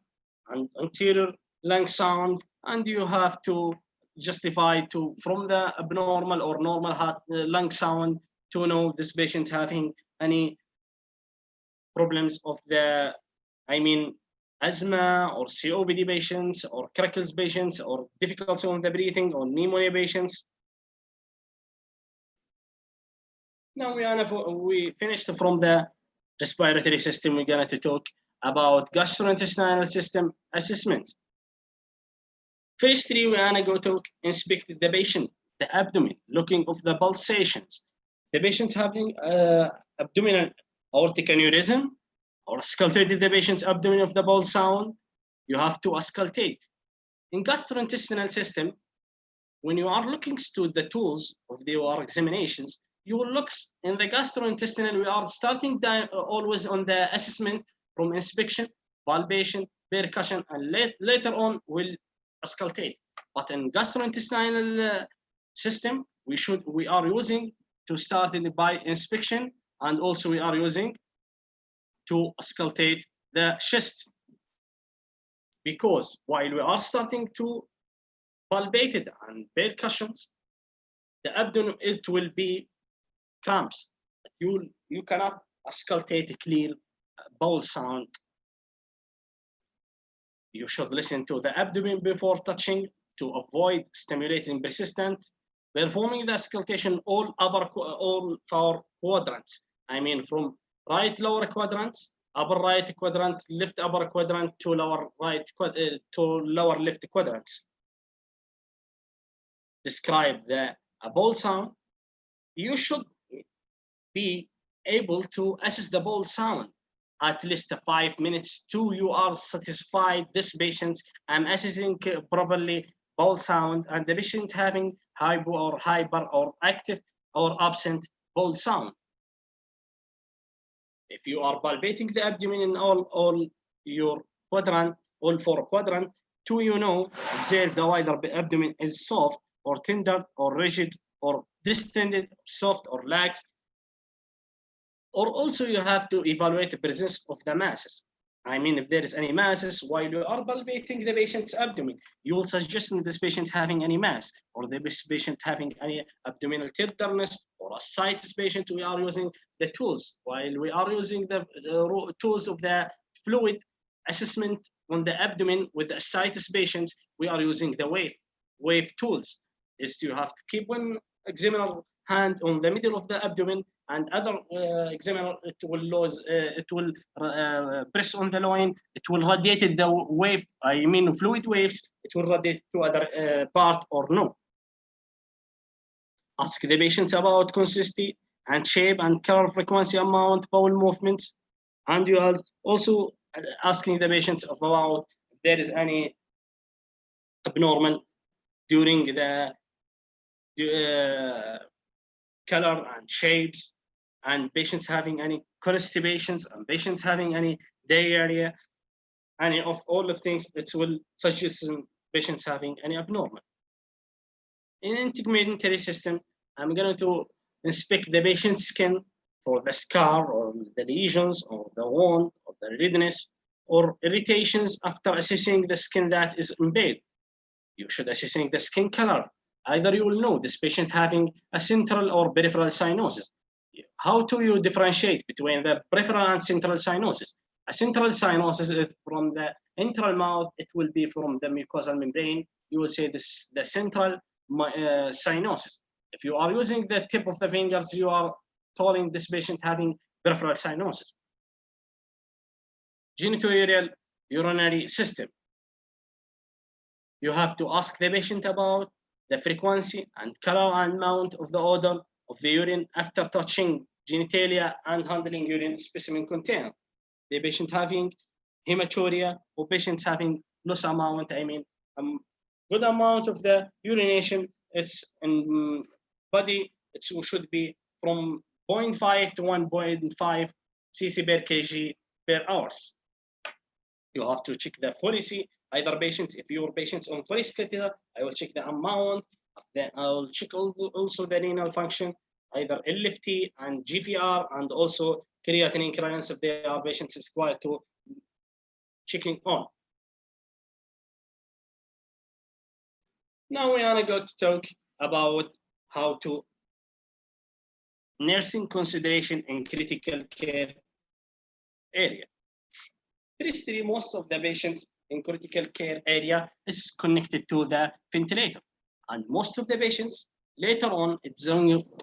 Speaker 2: and anterior lung sound, and you have to justify to from the abnormal or normal heart lung sound to know this patient having any problems of the, I mean, asthma or COPD patients or crackles patients or difficulty on the breathing or pneumonia patients. Now we finished from the respiratory system. We're going to talk about gastrointestinal system assessment. First 3, we're going to go to inspect the patient, the abdomen, looking of the pulsations. The patient having abdominal aortic aneurysm, or auscultated the patient's abdomen of the pulse sound, you have to auscultate. In gastrointestinal system, when you are looking to the tools of your examinations, you will look in the gastrointestinal. We are starting always on the assessment from inspection, palpation, percussion, and later on we'll auscultate. But in gastrointestinal system, we are using to start by inspection, and also we are using to auscultate the chest, because while we are starting to palpate it and percussions, the abdomen, it will be cramps. You cannot auscultate a clear bowel sound. You should listen to the abdomen before touching to avoid stimulating persistent. Performing the auscultation all 4 quadrants. I mean, from right lower quadrant, upper right quadrant, left upper quadrant to lower right to lower left quadrants. Describe the bowel sound. You should be able to assess the bowel sound at least 5 minutes till you are satisfied this patient am assessing properly bowel sound, and the patient having hypo or hyper or active or absent bowel sound. If you are palpating the abdomen in all your quadrant, all 4 quadrant, observe the whether the abdomen is soft or tender or rigid or distended, soft or lax. Or also you have to evaluate the presence of the masses. I mean, if there is any masses while you are palpating the patient's abdomen, you will suggest that this patient having any mass, or this patient having any abdominal tenderness, or ascites patient. We are using the tools. While we are using the tools of the fluid assessment on the abdomen with the ascites patients, we are using the wave tools. Is you have to keep one examiner hand on the middle of the abdomen, and other examiner it will press on the loin. It will radiate the wave, I mean fluid waves. It will radiate to other part or no. Ask the patients about consistency and shape and color, frequency, amount, bowel movements, and you are also asking the patients about if there is any abnormal during the color and shapes, and patients having any constipations, and patients having any diarrhea, any of all the things that will suggest patients having any abnormal. In integumentary system, I'm going to inspect the patient's skin for the scar or the lesions or the wound or the redness or irritations. After assessing the skin that is impaired, you should assessing the skin color. Either you will know this patient having a central or peripheral cyanosis. How do you differentiate between the peripheral and central cyanosis? A central cyanosis is from the internal mouth. It will be from the mucosal membrane. You will say this the central cyanosis. If you are using the tip of the fingers, you are telling this patient having peripheral cyanosis. Genitourinary urinary system. You have to ask the patient about the frequency and color and amount of the odor of the urine after touching genitalia and handling urine specimen container. The patient having hematuria or patients having loss amount, I mean, good amount of the urination, it's in body, it should be from 0.5 to 1.5 cc per kg per hours. You have to check the fluency. Either patient, if your patient's on Foley's catheter, I will check the amount. Then I will check also the renal function, either LFT and GFR, and also creatinine clearance if they are patients required to checking on. Now we are going to talk about how to nursing consideration in critical care area. Firstly, most of the patients in critical care area is connected to the ventilator, and most of the patients later on it's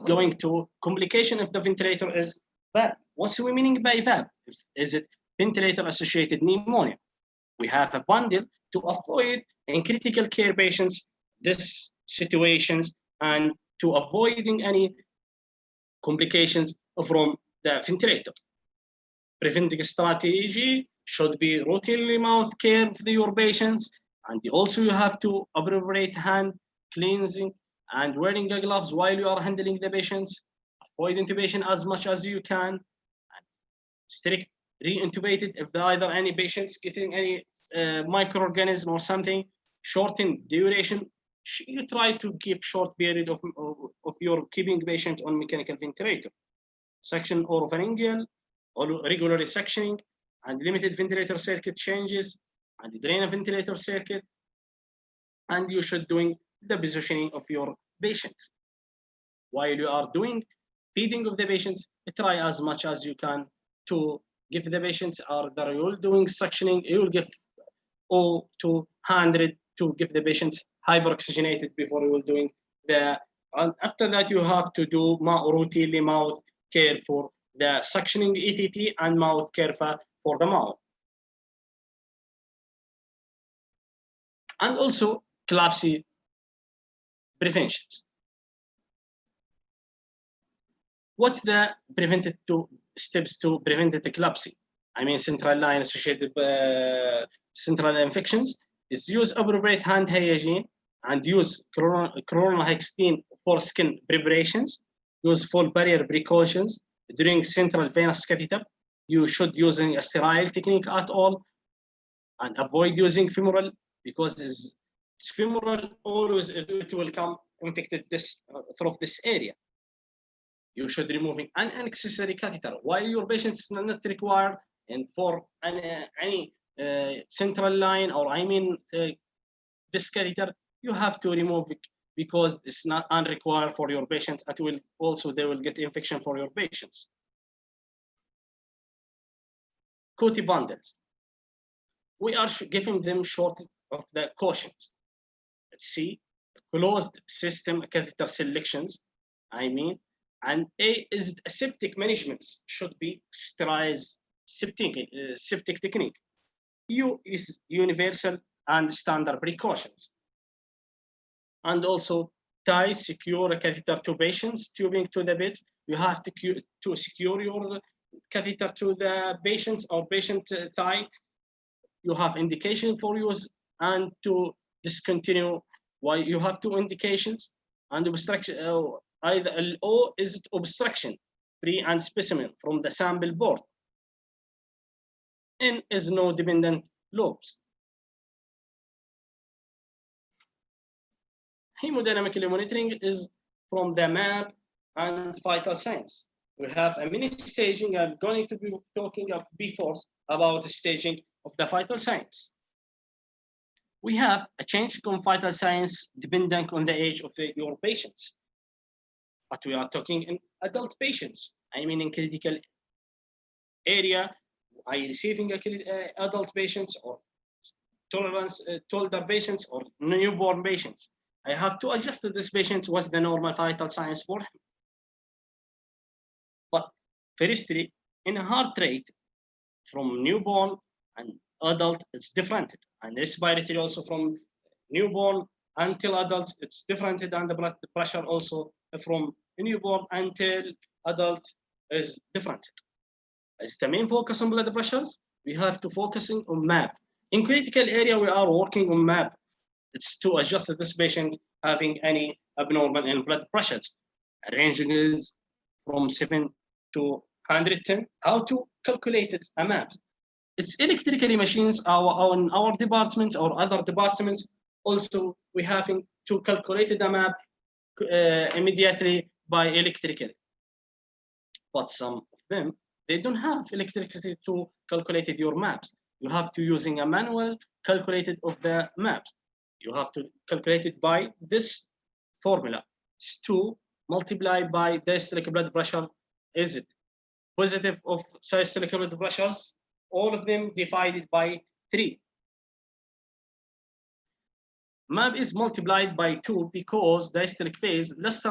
Speaker 2: going to complication if the ventilator is VAB. What's we meaning by VAB? Is it ventilator associated pneumonia? We have a bundle to avoid in critical care patients this situations and to avoiding any complications from the ventilator. Preventing strategy should be routinely mouth care of your patients, and also you have to appropriate hand cleansing and wearing the gloves while you are handling the patients. Avoid intubation as much as you can. Strict re-intubated if there are either any patients getting any microorganism or something. Shorten duration. You try to keep short period of your keeping patient on mechanical ventilator. Suction oropharyngeal or regularly suctioning, and limited ventilator circuit changes, and drain ventilator circuit, and you should doing the positioning of your patients. While you are doing feeding of the patients, try as much as you can to give the patients, either you're doing suctioning, you will give 0 to 100 to give the patients hyperoxygenated before you will doing the, and after that you have to do routinely mouth care for the suctioning ETT and mouth care for the mouth. And also collapse preventions. What's the preventive steps to prevent the collapse? I mean, central line associated central infections is use appropriate hand hygiene and use chlorhexidine for skin preparations. Use full barrier precautions during central venous catheter. You should using a sterile technique at all, and avoid using femoral, because it's femoral always it will come infected this through this area. You should removing an unnecessary catheter while your patient is not required, and for any central line, or I mean this catheter, you have to remove it because it's not unrequired for your patient. It will also, they will get infection for your patients. Coty bundles. We are giving them short of the cautions. Let's see, closed system catheter selections I mean, and A is aseptic management should be sterilized septic technique. U is universal and standard precautions. And also tie secure a catheter to patients tubing to the bed. You have to secure your catheter to the patients or patient thigh. You have indication for use and to discontinue. Why you have two indications and obstruction. Either O is obstruction, free and specimen from the sample board. N is no dependent lobes. Hemodynamically monitoring is from the map and vital signs. We have a mini staging. I'm going to be talking before about the staging of the vital signs. We have a change in vital signs depending on the age of your patients. But we are talking in adult patients. I mean, in critical area, are you receiving adult patients or tolerance, toddler patients or newborn patients? I have to adjust this patient what's the normal vital signs for him. But firstly, in heart rate from newborn and adult, it's different. And respiratory also from newborn until adult, it's different. And the blood pressure also from newborn until adult is different. As the main focus on blood pressures, we have to focusing on MAP. In critical area, we are working on MAP. It's to adjust this patient having any abnormal in blood pressures. Ranging is from 7 to 110. How to calculate it, a MAP? It's electrically machines our department or other departments. Also, we having to calculate the MAP immediately by electrically. But some of them, they don't have electricity to calculate your maps. You have to using a manual calculated of the maps. You have to calculate it by this formula. It's 2 multiplied by diastolic blood pressure. Is it positive of systolic blood pressures? All of them divided by 3. MAP is multiplied by 2 because diastolic phase lasts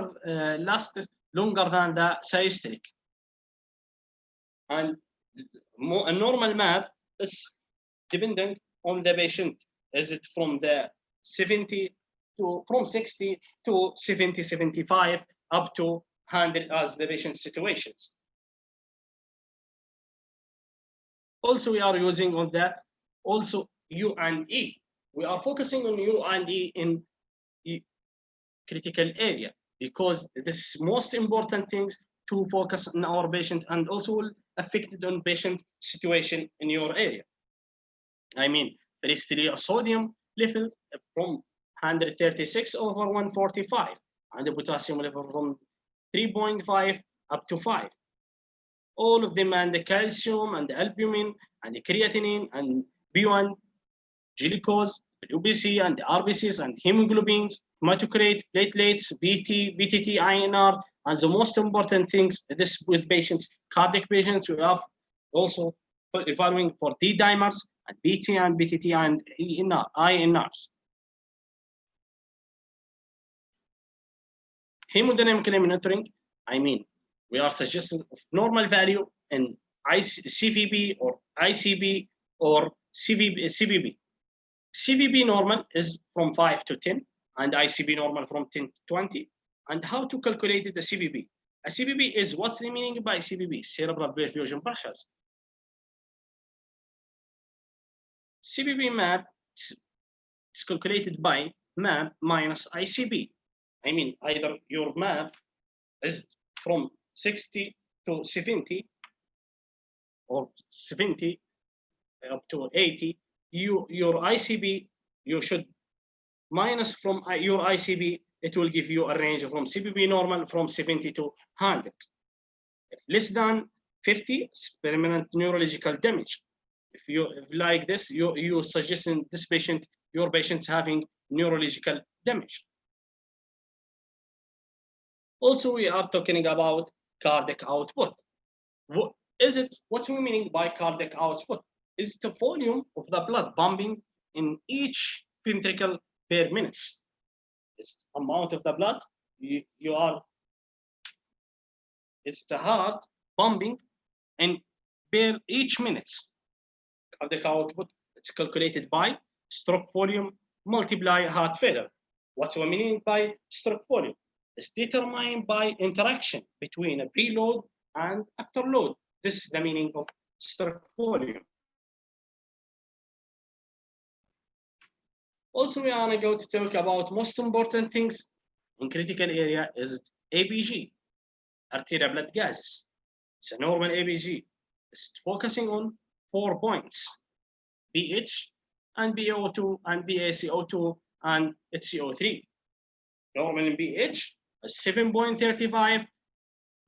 Speaker 2: longer than the systolic. And a normal MAP is dependent on the patient. Is it from the 60 to 70, 75 up to 100 as the patient situations. Also, we are using on that also U and E. We are focusing on U and E in critical area because this is most important things to focus on our patient and also will affect on patient situation in your area. I mean, firstly, a sodium level from 136 over 145 and the potassium level from 3.5 up to 5. All of them, and the calcium and the albumin and the creatinine and B1, glucose, UBC and the RBCs and hemoglobins, hematocrit, platelets, BT, BTT, INR, and the most important things, this with patients, cardiac patients, we have also evaluating for D dimers and BT and BTT and INRs. Hemodynamically monitoring, I mean, we are suggesting normal value in CVB or ICB or CVB. CVB normal is from 5 to 10 and ICB normal from 10 to 20. And how to calculate the CVB? A CVB is what's the meaning by CVB? Cerebral perfusion pressures. CVB map is calculated by map minus ICB. I mean, either your map is from 60 to 70 or 70 up to 80, your ICB, you should minus from your ICB, it will give you a range from CVB normal from 70 to 100. If less than 50, it's permanent neurological damage. If like this, you suggesting this patient, your patient's having neurological damage. Also, we are talking about cardiac output. What is it? What's we meaning by cardiac output? Is the volume of the blood pumping in each ventricle per minute. It's amount of the blood you are It's the heart pumping and per each minute. Cardiac output, it's calculated by stroke volume multiply heart failure. What's the meaning by stroke volume? It's determined by interaction between a preload and afterload. This is the meaning of stroke volume. Also, we are going to talk about most important things in critical area is ABG, arterial blood gases. It's a normal ABG. It's focusing on 4 points: BH and BaO2 and BaCO2 and HCO3. Normal in BH is 7.35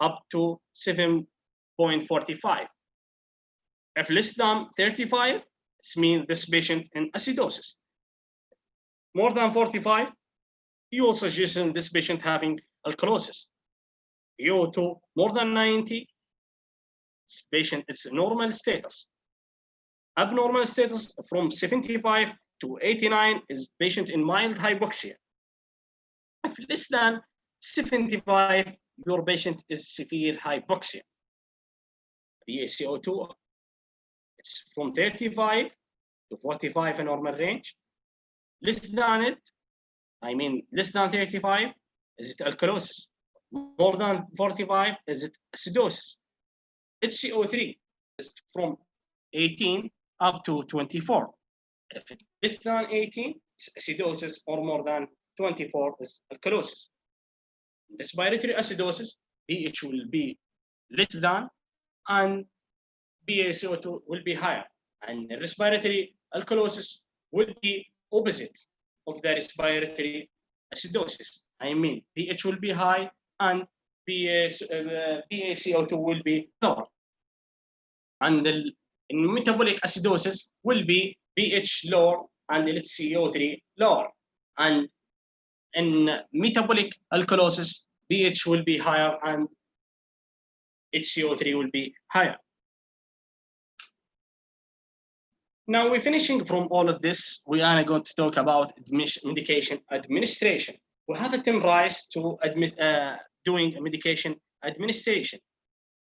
Speaker 2: up to 7.45. If less than 35, it means this patient in acidosis. More than 45, you will suggest this patient having alkalosis. BO2 more than 90, this patient is normal status. Abnormal status from 75 to 89 is patient in mild hypoxia. If less than 75, your patient is severe hypoxia. BaCO2, it's from 35 to 45 in normal range. Less than it, I mean less than 35, is it alkalosis? More than 45, is it acidosis? HCO3 is from 18 up to 24. If it's less than 18, it's acidosis, or more than 24 is alkalosis. Respiratory acidosis, pH will be less than, and BaCO2 will be higher. And respiratory alkalosis will be opposite of the respiratory acidosis. I mean, pH will be high and BaCO2 will be lower. And in metabolic acidosis will be pH lower and HCO3 lower. And in metabolic alkalosis, pH will be higher and HCO3 will be higher. Now we're finishing from all of this. We are going to talk about medication administration. We have a team rise to doing medication administration,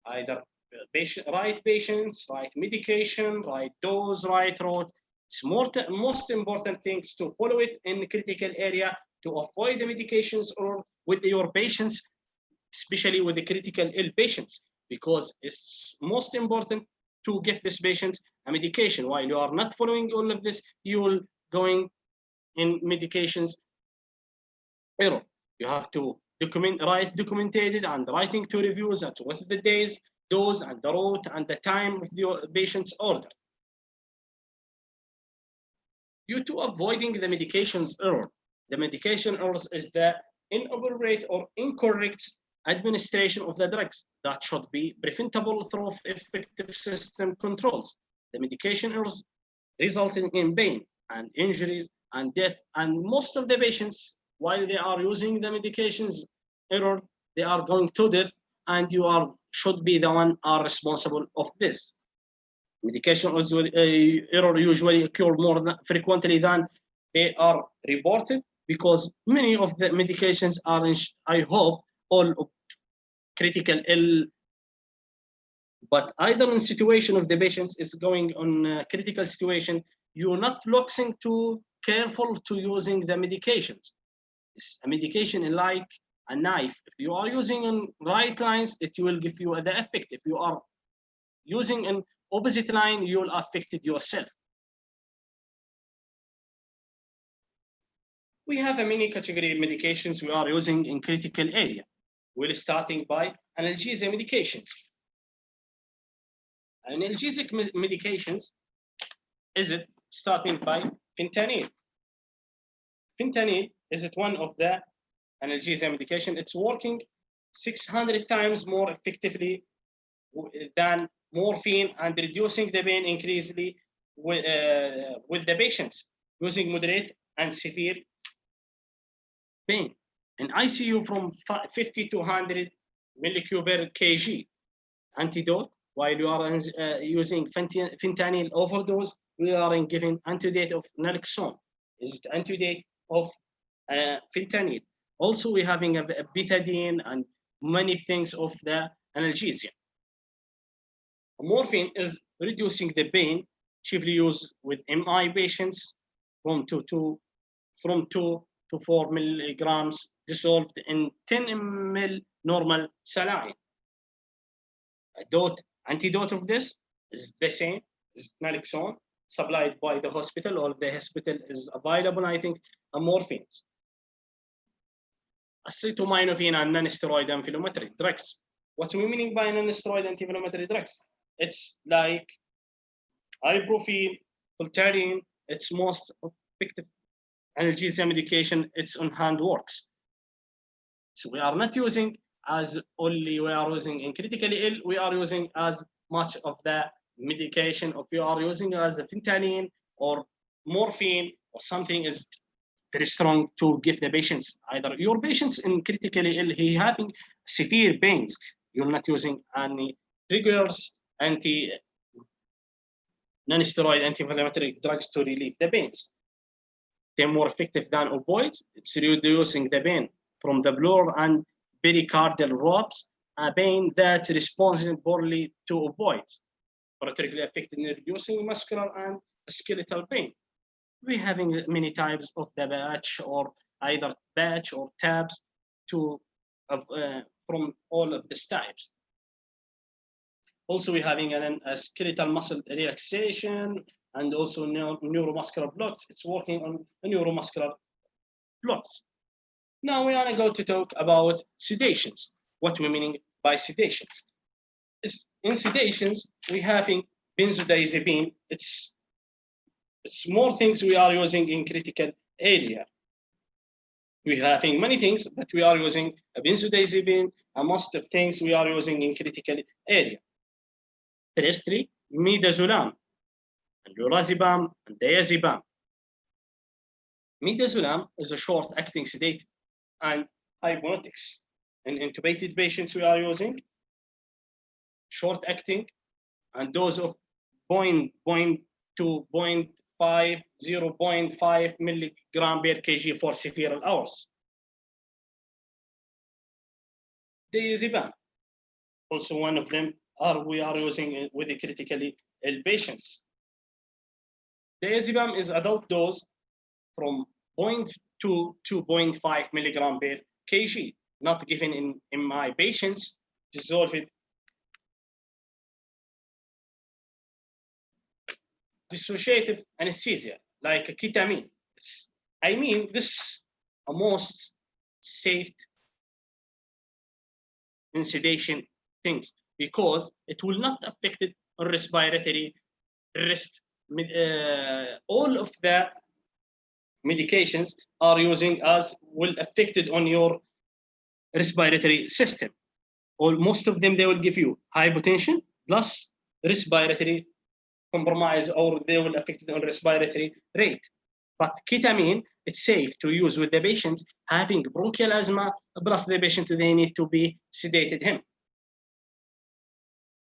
Speaker 2: either right patients, right medication, right dose, right route. It's most important things to follow it in critical area to avoid the medications or with your patients, especially with the critical ill patients, because it's most important to give this patient a medication. While you are not following all of this, you will going in medications error. You have to write documented and writing to reviews at what's the days, dose, and the route, and the time of your patient's order. Due to avoiding the medications error, the medication errors is the inappropriate or incorrect administration of the drugs that should be preventable through effective system controls. The medication errors resulting in pain and injuries and death, and most of the patients, while they are using the medications error, they are going to death, and you should be the one responsible of this. Medication error usually occur more frequently than they are reported, because many of the medications are, I hope, all critical ill, but either in situation of the patient is going on a critical situation, you're not looking too careful to using the medications. It's a medication like a knife. If you are using in right lines, it will give you the effect. If you are using an opposite line, you will affect it yourself. We have a many category of medications we are using in critical area. We're starting by analgesic medications. Analgesic medications is it starting by fentanyl. Fentanyl is it one of the analgesic medication. It's working 600 times more effectively than morphine and reducing the pain increasingly with the patients using moderate and severe pain. In ICU from 50 to 100 millicurie per kg. Antidote, while you are using fentanyl overdose, we are giving antidote of naloxone. Is it antidote of fentanyl? Also, we're having a bethadine and many things of the analgesia. Morphine is reducing the pain, chiefly used with MI patients from 2 to 4 milligrams dissolved in 10 ml normal saline. Antidote of this is the same, is naloxone, supplied by the hospital, or the hospital is available, I think, morphines. Acetaminophen and non-steroid anti-inflammatory drugs. What we meaning by non-steroid anti-inflammatory drugs? It's like ibuprofen, Voltaren. It's most effective analgesia medication. It's on hand works. So we are not using as only we are using in critically ill. We are using as much of the medication. If you are using as a fentanyl or morphine or something is very strong to give the patients. Either your patients in critically ill, he having severe pains. You're not using any triggers, non-steroid anti-inflammatory drugs to relieve the pains. They're more effective than opioids. It's reducing the pain from the pleural and pericardial lobes, a pain that responds poorly to opioids, particularly effective in reducing muscular and skeletal pain. We're having many types of the batch or either batch or tabs from all of these types. Also, we're having a skeletal muscle relaxation and also neuromuscular blocks. It's working on neuromuscular blocks. Now we want to go to talk about sedations. What we meaning by sedations? In sedations, we're having benzodiazepine. It's more things we are using in critical area. We're having many things, but we are using a benzodiazepine, and most of things we are using in critical area. Firstly, midazolam, and lorazepam, and diazepam. Midazolam is a short-acting sedative and hypnotics. In intubated patients, we are using short-acting and dose of 0.2, 0.5 milligram per kg for several hours. Diazepam, also one of them we are using with the critically ill patients. Diazepam is adult dose from 0.2 to 0.5 milligram per kg, not given in my patients, dissolved. Dissociative anesthesia, like ketamine. This is a most safe in sedation things because it will not affect respiratory rest. All of the medications are using as will affected on your respiratory system. Or most of them, they will give you hypotension plus respiratory compromise, or they will affect on respiratory rate. But ketamine, it's safe to use with the patient having bronchial asthma, plus the patient, they need to be sedated him.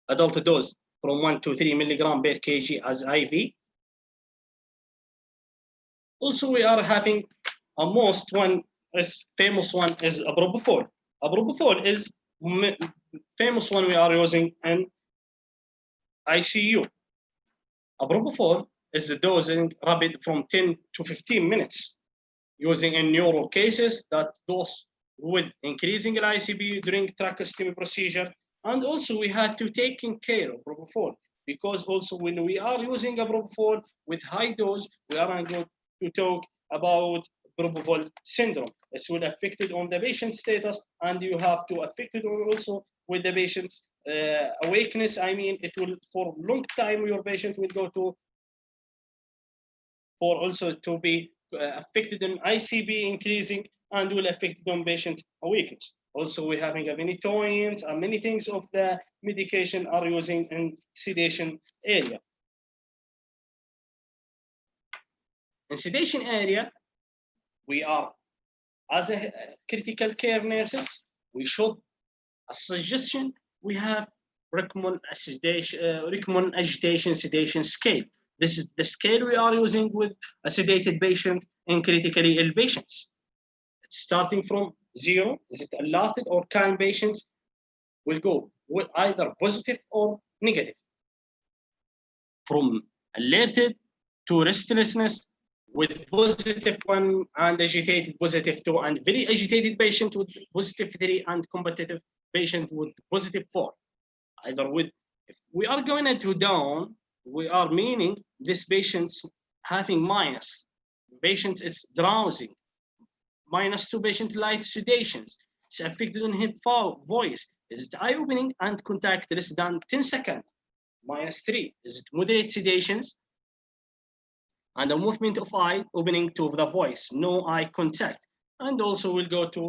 Speaker 2: Adult dose from 1 to 3 milligram per kg as IV. Also, we are having a most one is famous one is propofol. Propofol is famous one we are using in ICU. Propofol is the dosing rapid from 10 to 15 minutes, using in neural cases that dose with increasing ICP during tracheostomy procedure. And also we have to take care of propofol because also when we are using a propofol with high dose, we are going to talk about propofol syndrome. It will affect it on the patient status, and you have to affect it also with the patient's awakeness. I mean, it will for a long time your patient will go to for also to be affected in ICP increasing and will affect on patient awakeness. Also, we're having many toyins and many things of the medication are using in sedation area. In sedation area, we are, as a critical care nurses, we should, a suggestion, we have recommend agitation sedation scale. This is the scale we are using with a sedated patient in critically ill patients. It's starting from 0, is it allotted or calm patients, will go with either positive or negative, from alerted to restlessness with positive 1 and agitated positive 2, and very agitated patient with positive 3 and competitive patient with positive 4. Either with, if we are going to down, we are meaning this patient's having minus, patient is drowsing, -2 patient light sedations, it's affected on his voice, is it eye opening and contact less than 10 seconds, -3, is it moderate sedations, and a movement of eye opening to the voice, no eye contact, and also we'll go to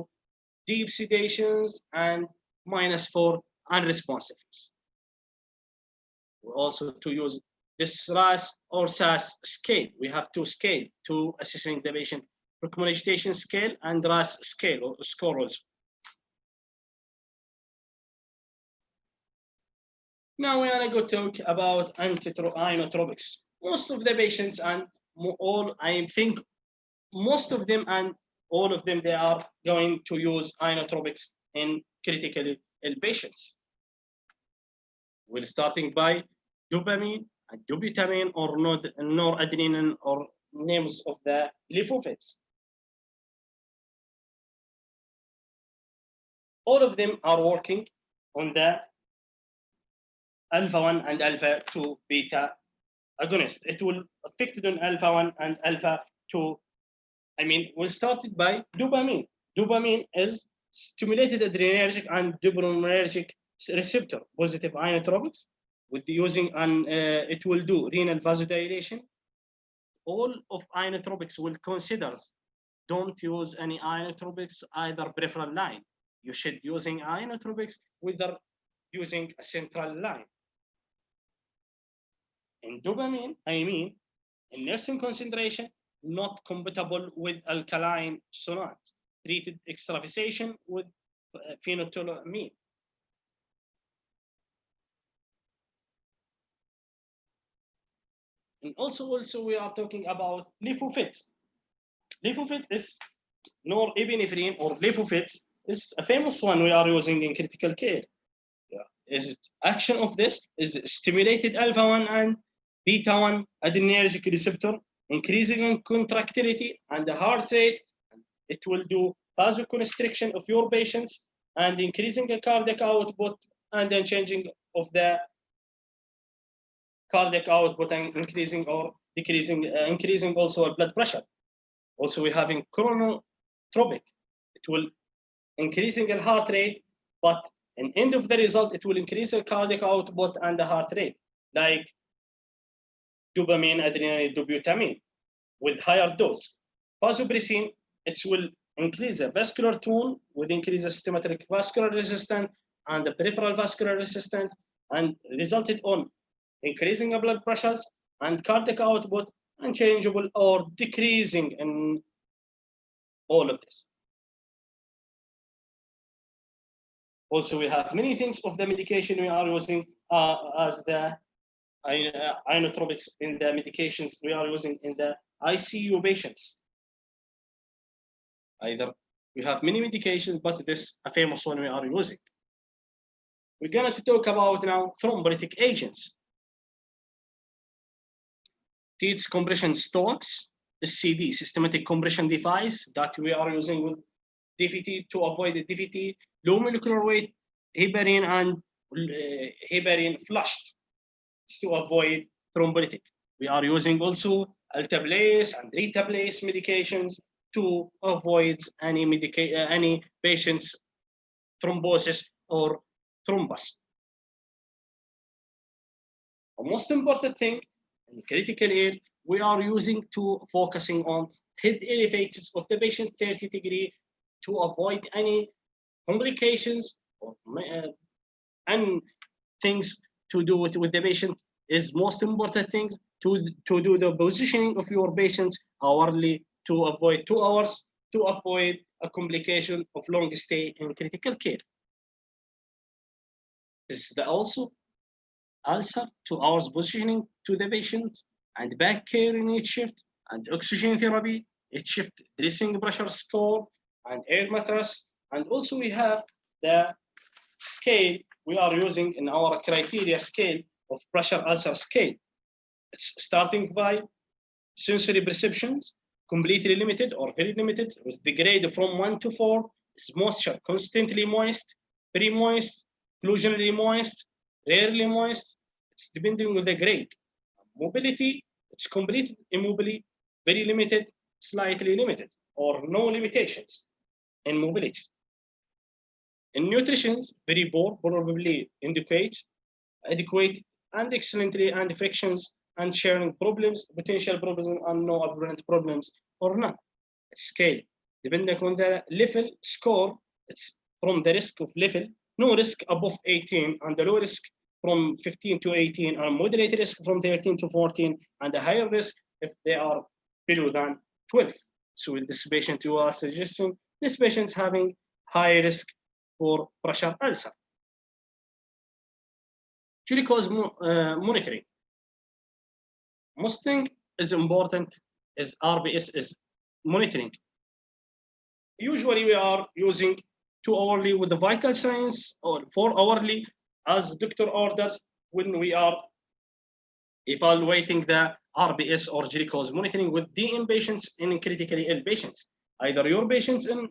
Speaker 2: deep sedations and -4 unresponsiveness. We also to use this RAS or SAS scale. We have two scale to assessing the patient: recommendation scale and RAS scale or score also. Now we are going to talk about inotropics. Most of the patients and all, I think most of them and all of them, they are going to use inotropics in critically ill patients. We're starting by dopamine and dobutamine or noradrenaline, or names of the glyphosate. All of them are working on the alpha 1 and alpha 2 beta agonist. It will affect on alpha 1 and alpha 2. We'll start it by dopamine. Dopamine is stimulated adrenergic and dopaminergic receptor, positive inotropics, with using it will do renal vasodilation. All of inotropics will consider, don't use any inotropics either peripheral line. You should using inotropics without using a central line. In dopamine, in nursing concentration, not compatible with alkaline sonate, treated extravasation with phenylethylamine. And also we are talking about lefofit. Lefofit is norepinephrine, or lefofit is a famous one we are using in critical care. Is action of this is stimulated alpha 1 and beta 1 adrenergic receptor, increasing in contractility and the heart rate. It will do vasoconstriction of your patients and increasing the cardiac output, and then changing of the cardiac output and increasing or decreasing, increasing also blood pressure. Also we having chronotropic. It will increasing the heart rate, but in end of the result, it will increase the cardiac output and the heart rate, like dopamine, adrenaline, dobutamine, with higher dose. Vasopressin, it will increase the vascular tone, with increase the systematic vascular resistance and the peripheral vascular resistance, and resulted on increasing the blood pressures and cardiac output, and changeable or decreasing in all of this. Also, we have many things of the medication we are using as the inotropics in the medications we are using in the ICU patients. Either we have many medications, but this a famous one we are using. We're going to talk about now thrombolytic agents. Teats compression stocks, SCD, systematic compression device that we are using with DVT to avoid the DVT, low molecular weight heparin and heparin flushed to avoid thrombolytic. We are using also alteplase and retaplase medications to avoid any patient's thrombosis or thrombus. The most important thing in critical care, we are using to focusing on head elevators of the patient 30 degrees to avoid any complications or and things to do with the patient is most important things to do the positioning of your patient hourly to avoid 2 hours, to avoid a complication of long stay in critical care. This is also 2 hours positioning to the patient and back care in each shift, and oxygen therapy, each shift dressing pressure score and air mattress. And also we have the scale we are using in our criteria scale of pressure ulcer scale. It's starting by sensory perceptions, completely limited or very limited, with the grade from 1 to 4. Is moisture constantly moist, very moist, occlusionally moist, rarely moist? It's depending on the grade. Mobility, it's complete immobility, very limited, slightly limited, or no limitations in mobility. In nutrition, very poor, probably indicate adequate and excellently, and frictions and sharing problems, potential problems, and no apparent problems or none. Scale, depending on the level score, it's from the risk of level, no risk above 18, and the low risk from 15 to 18, and moderate risk from 13 to 14, and a higher risk if they are below than 12. So with this patient, you are suggesting this patient having high risk for pressure ulcer. Glucose monitoring. Most thing is important is RBS is monitoring. Usually we are using 2 hourly with the vital signs or 4 hourly as doctor orders when we are evaluating the RBS or glucose monitoring with DM patients and critically ill patients. Either your patients in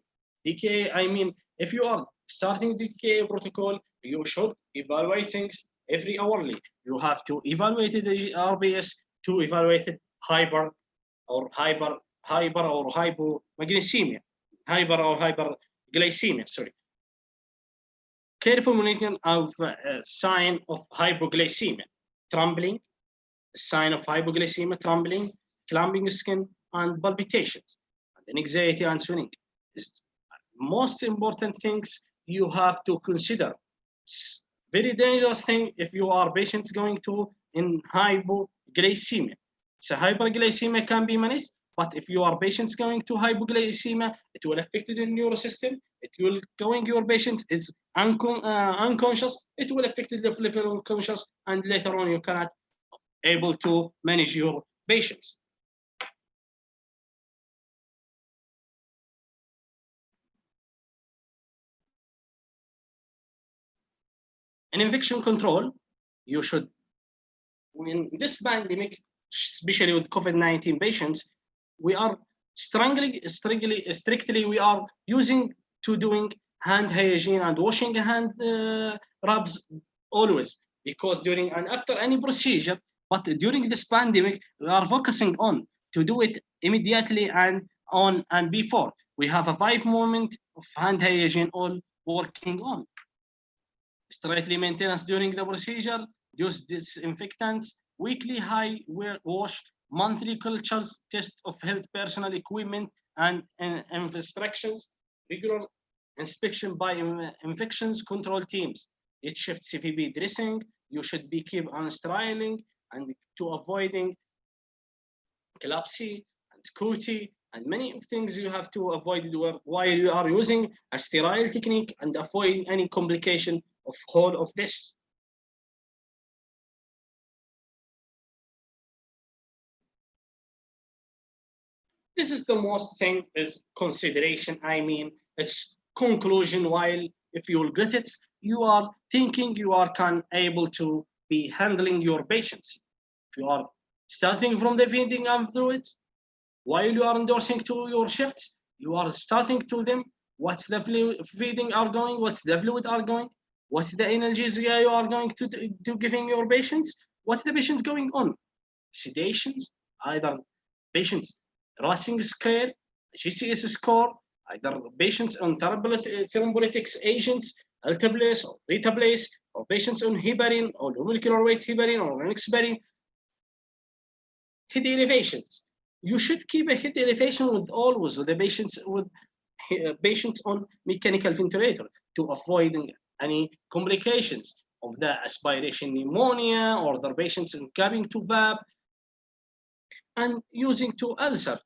Speaker 2: DKA, I mean, if you are starting DKA protocol, you should evaluate things every hourly. You have to evaluate the RBS to evaluate hyper or hypomagnesemia, hyper or hyperglycemia, sorry. Careful monitoring of sign of hypoglycemia, trembling, sign of hypoglycemia, trembling, clumping skin, and palpitations, and anxiety and sweating. Is most important things you have to consider. It's very dangerous thing if you are patients going to in hypoglycemia. So hyperglycemia can be managed, but if you are patients going to hypoglycemia, it will affect the neural system. It will going your patient is unconscious. It will affect the level of conscious, and later on you cannot able to manage your patients. In infection control, you should, in this pandemic, especially with COVID-19 patients, we are strictly we are using to doing hand hygiene and washing hand rubs always, because during and after any procedure, but during this pandemic, we are focusing on to do it immediately and on and before. We have a 5 moment of hand hygiene all working on. Strictly maintenance during the procedure, use disinfectants, weekly high wash, monthly cultures, test of health personnel equipment and infrastructures, regular inspection by infections control teams. Each shift CVB dressing, you should be keep on steriling and to avoiding collapse and QT and many things you have to avoid while you are using a sterile technique and avoid any complication of whole of this. This is the most thing is consideration. I mean, it's conclusion. While if you will get it, you are thinking you are able to be handling your patients. If you are starting from the feeding and fluid, while you are endorsing to your shifts, you are starting to them. What's the feeding are going? What's the fluid are going? What's the analgesia you are going to giving your patients? What's the patient going on? Sedations, either patients Racing scale, GCS score, either patients on thrombolytics agents, alteplase or betaplase, or patients on heparin or molecular weight heparin or enoxaparin. Head elevations. You should keep a head elevation with always with the patients on mechanical ventilator to avoid any complications of the aspiration pneumonia or the patients in cabin to VAB and using to ulcer.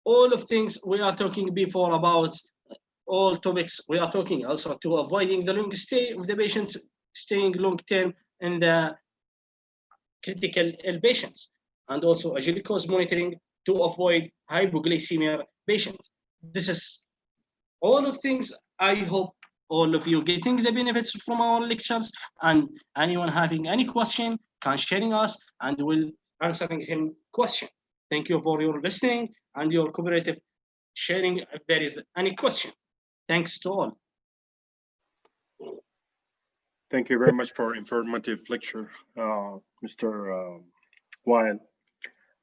Speaker 2: All of things we are talking before about all topics we are talking also to avoiding the long stay of the patients staying long term in the critical ill patients, and also a glucose monitoring to avoid hypoglycemia patients. This is all of things I hope all of you getting the benefits from our lectures, and anyone having any question can sharing us and we'll answering him question. Thank you for your listening and your cooperative sharing if there is any question. Thanks to all.
Speaker 1: Thank you very much for informative lecture, Mr. Wael.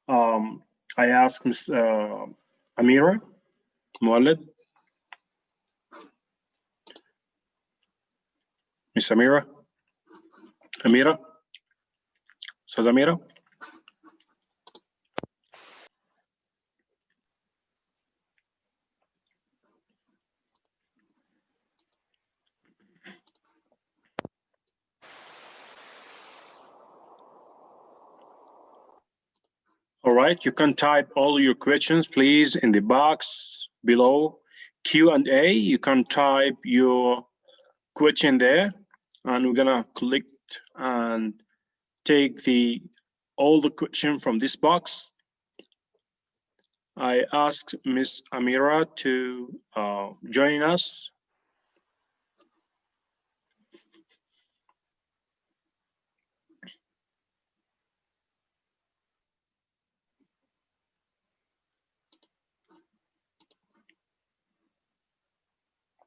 Speaker 1: I ask Ms. Amira Muallad. Miss Amira? Amira? Ustaz Amira? All right, you can type all your questions, please, in the box below Q&A. You can type your question there, and we're gonna click and take all the question from this box. I asked Miss Amira to join us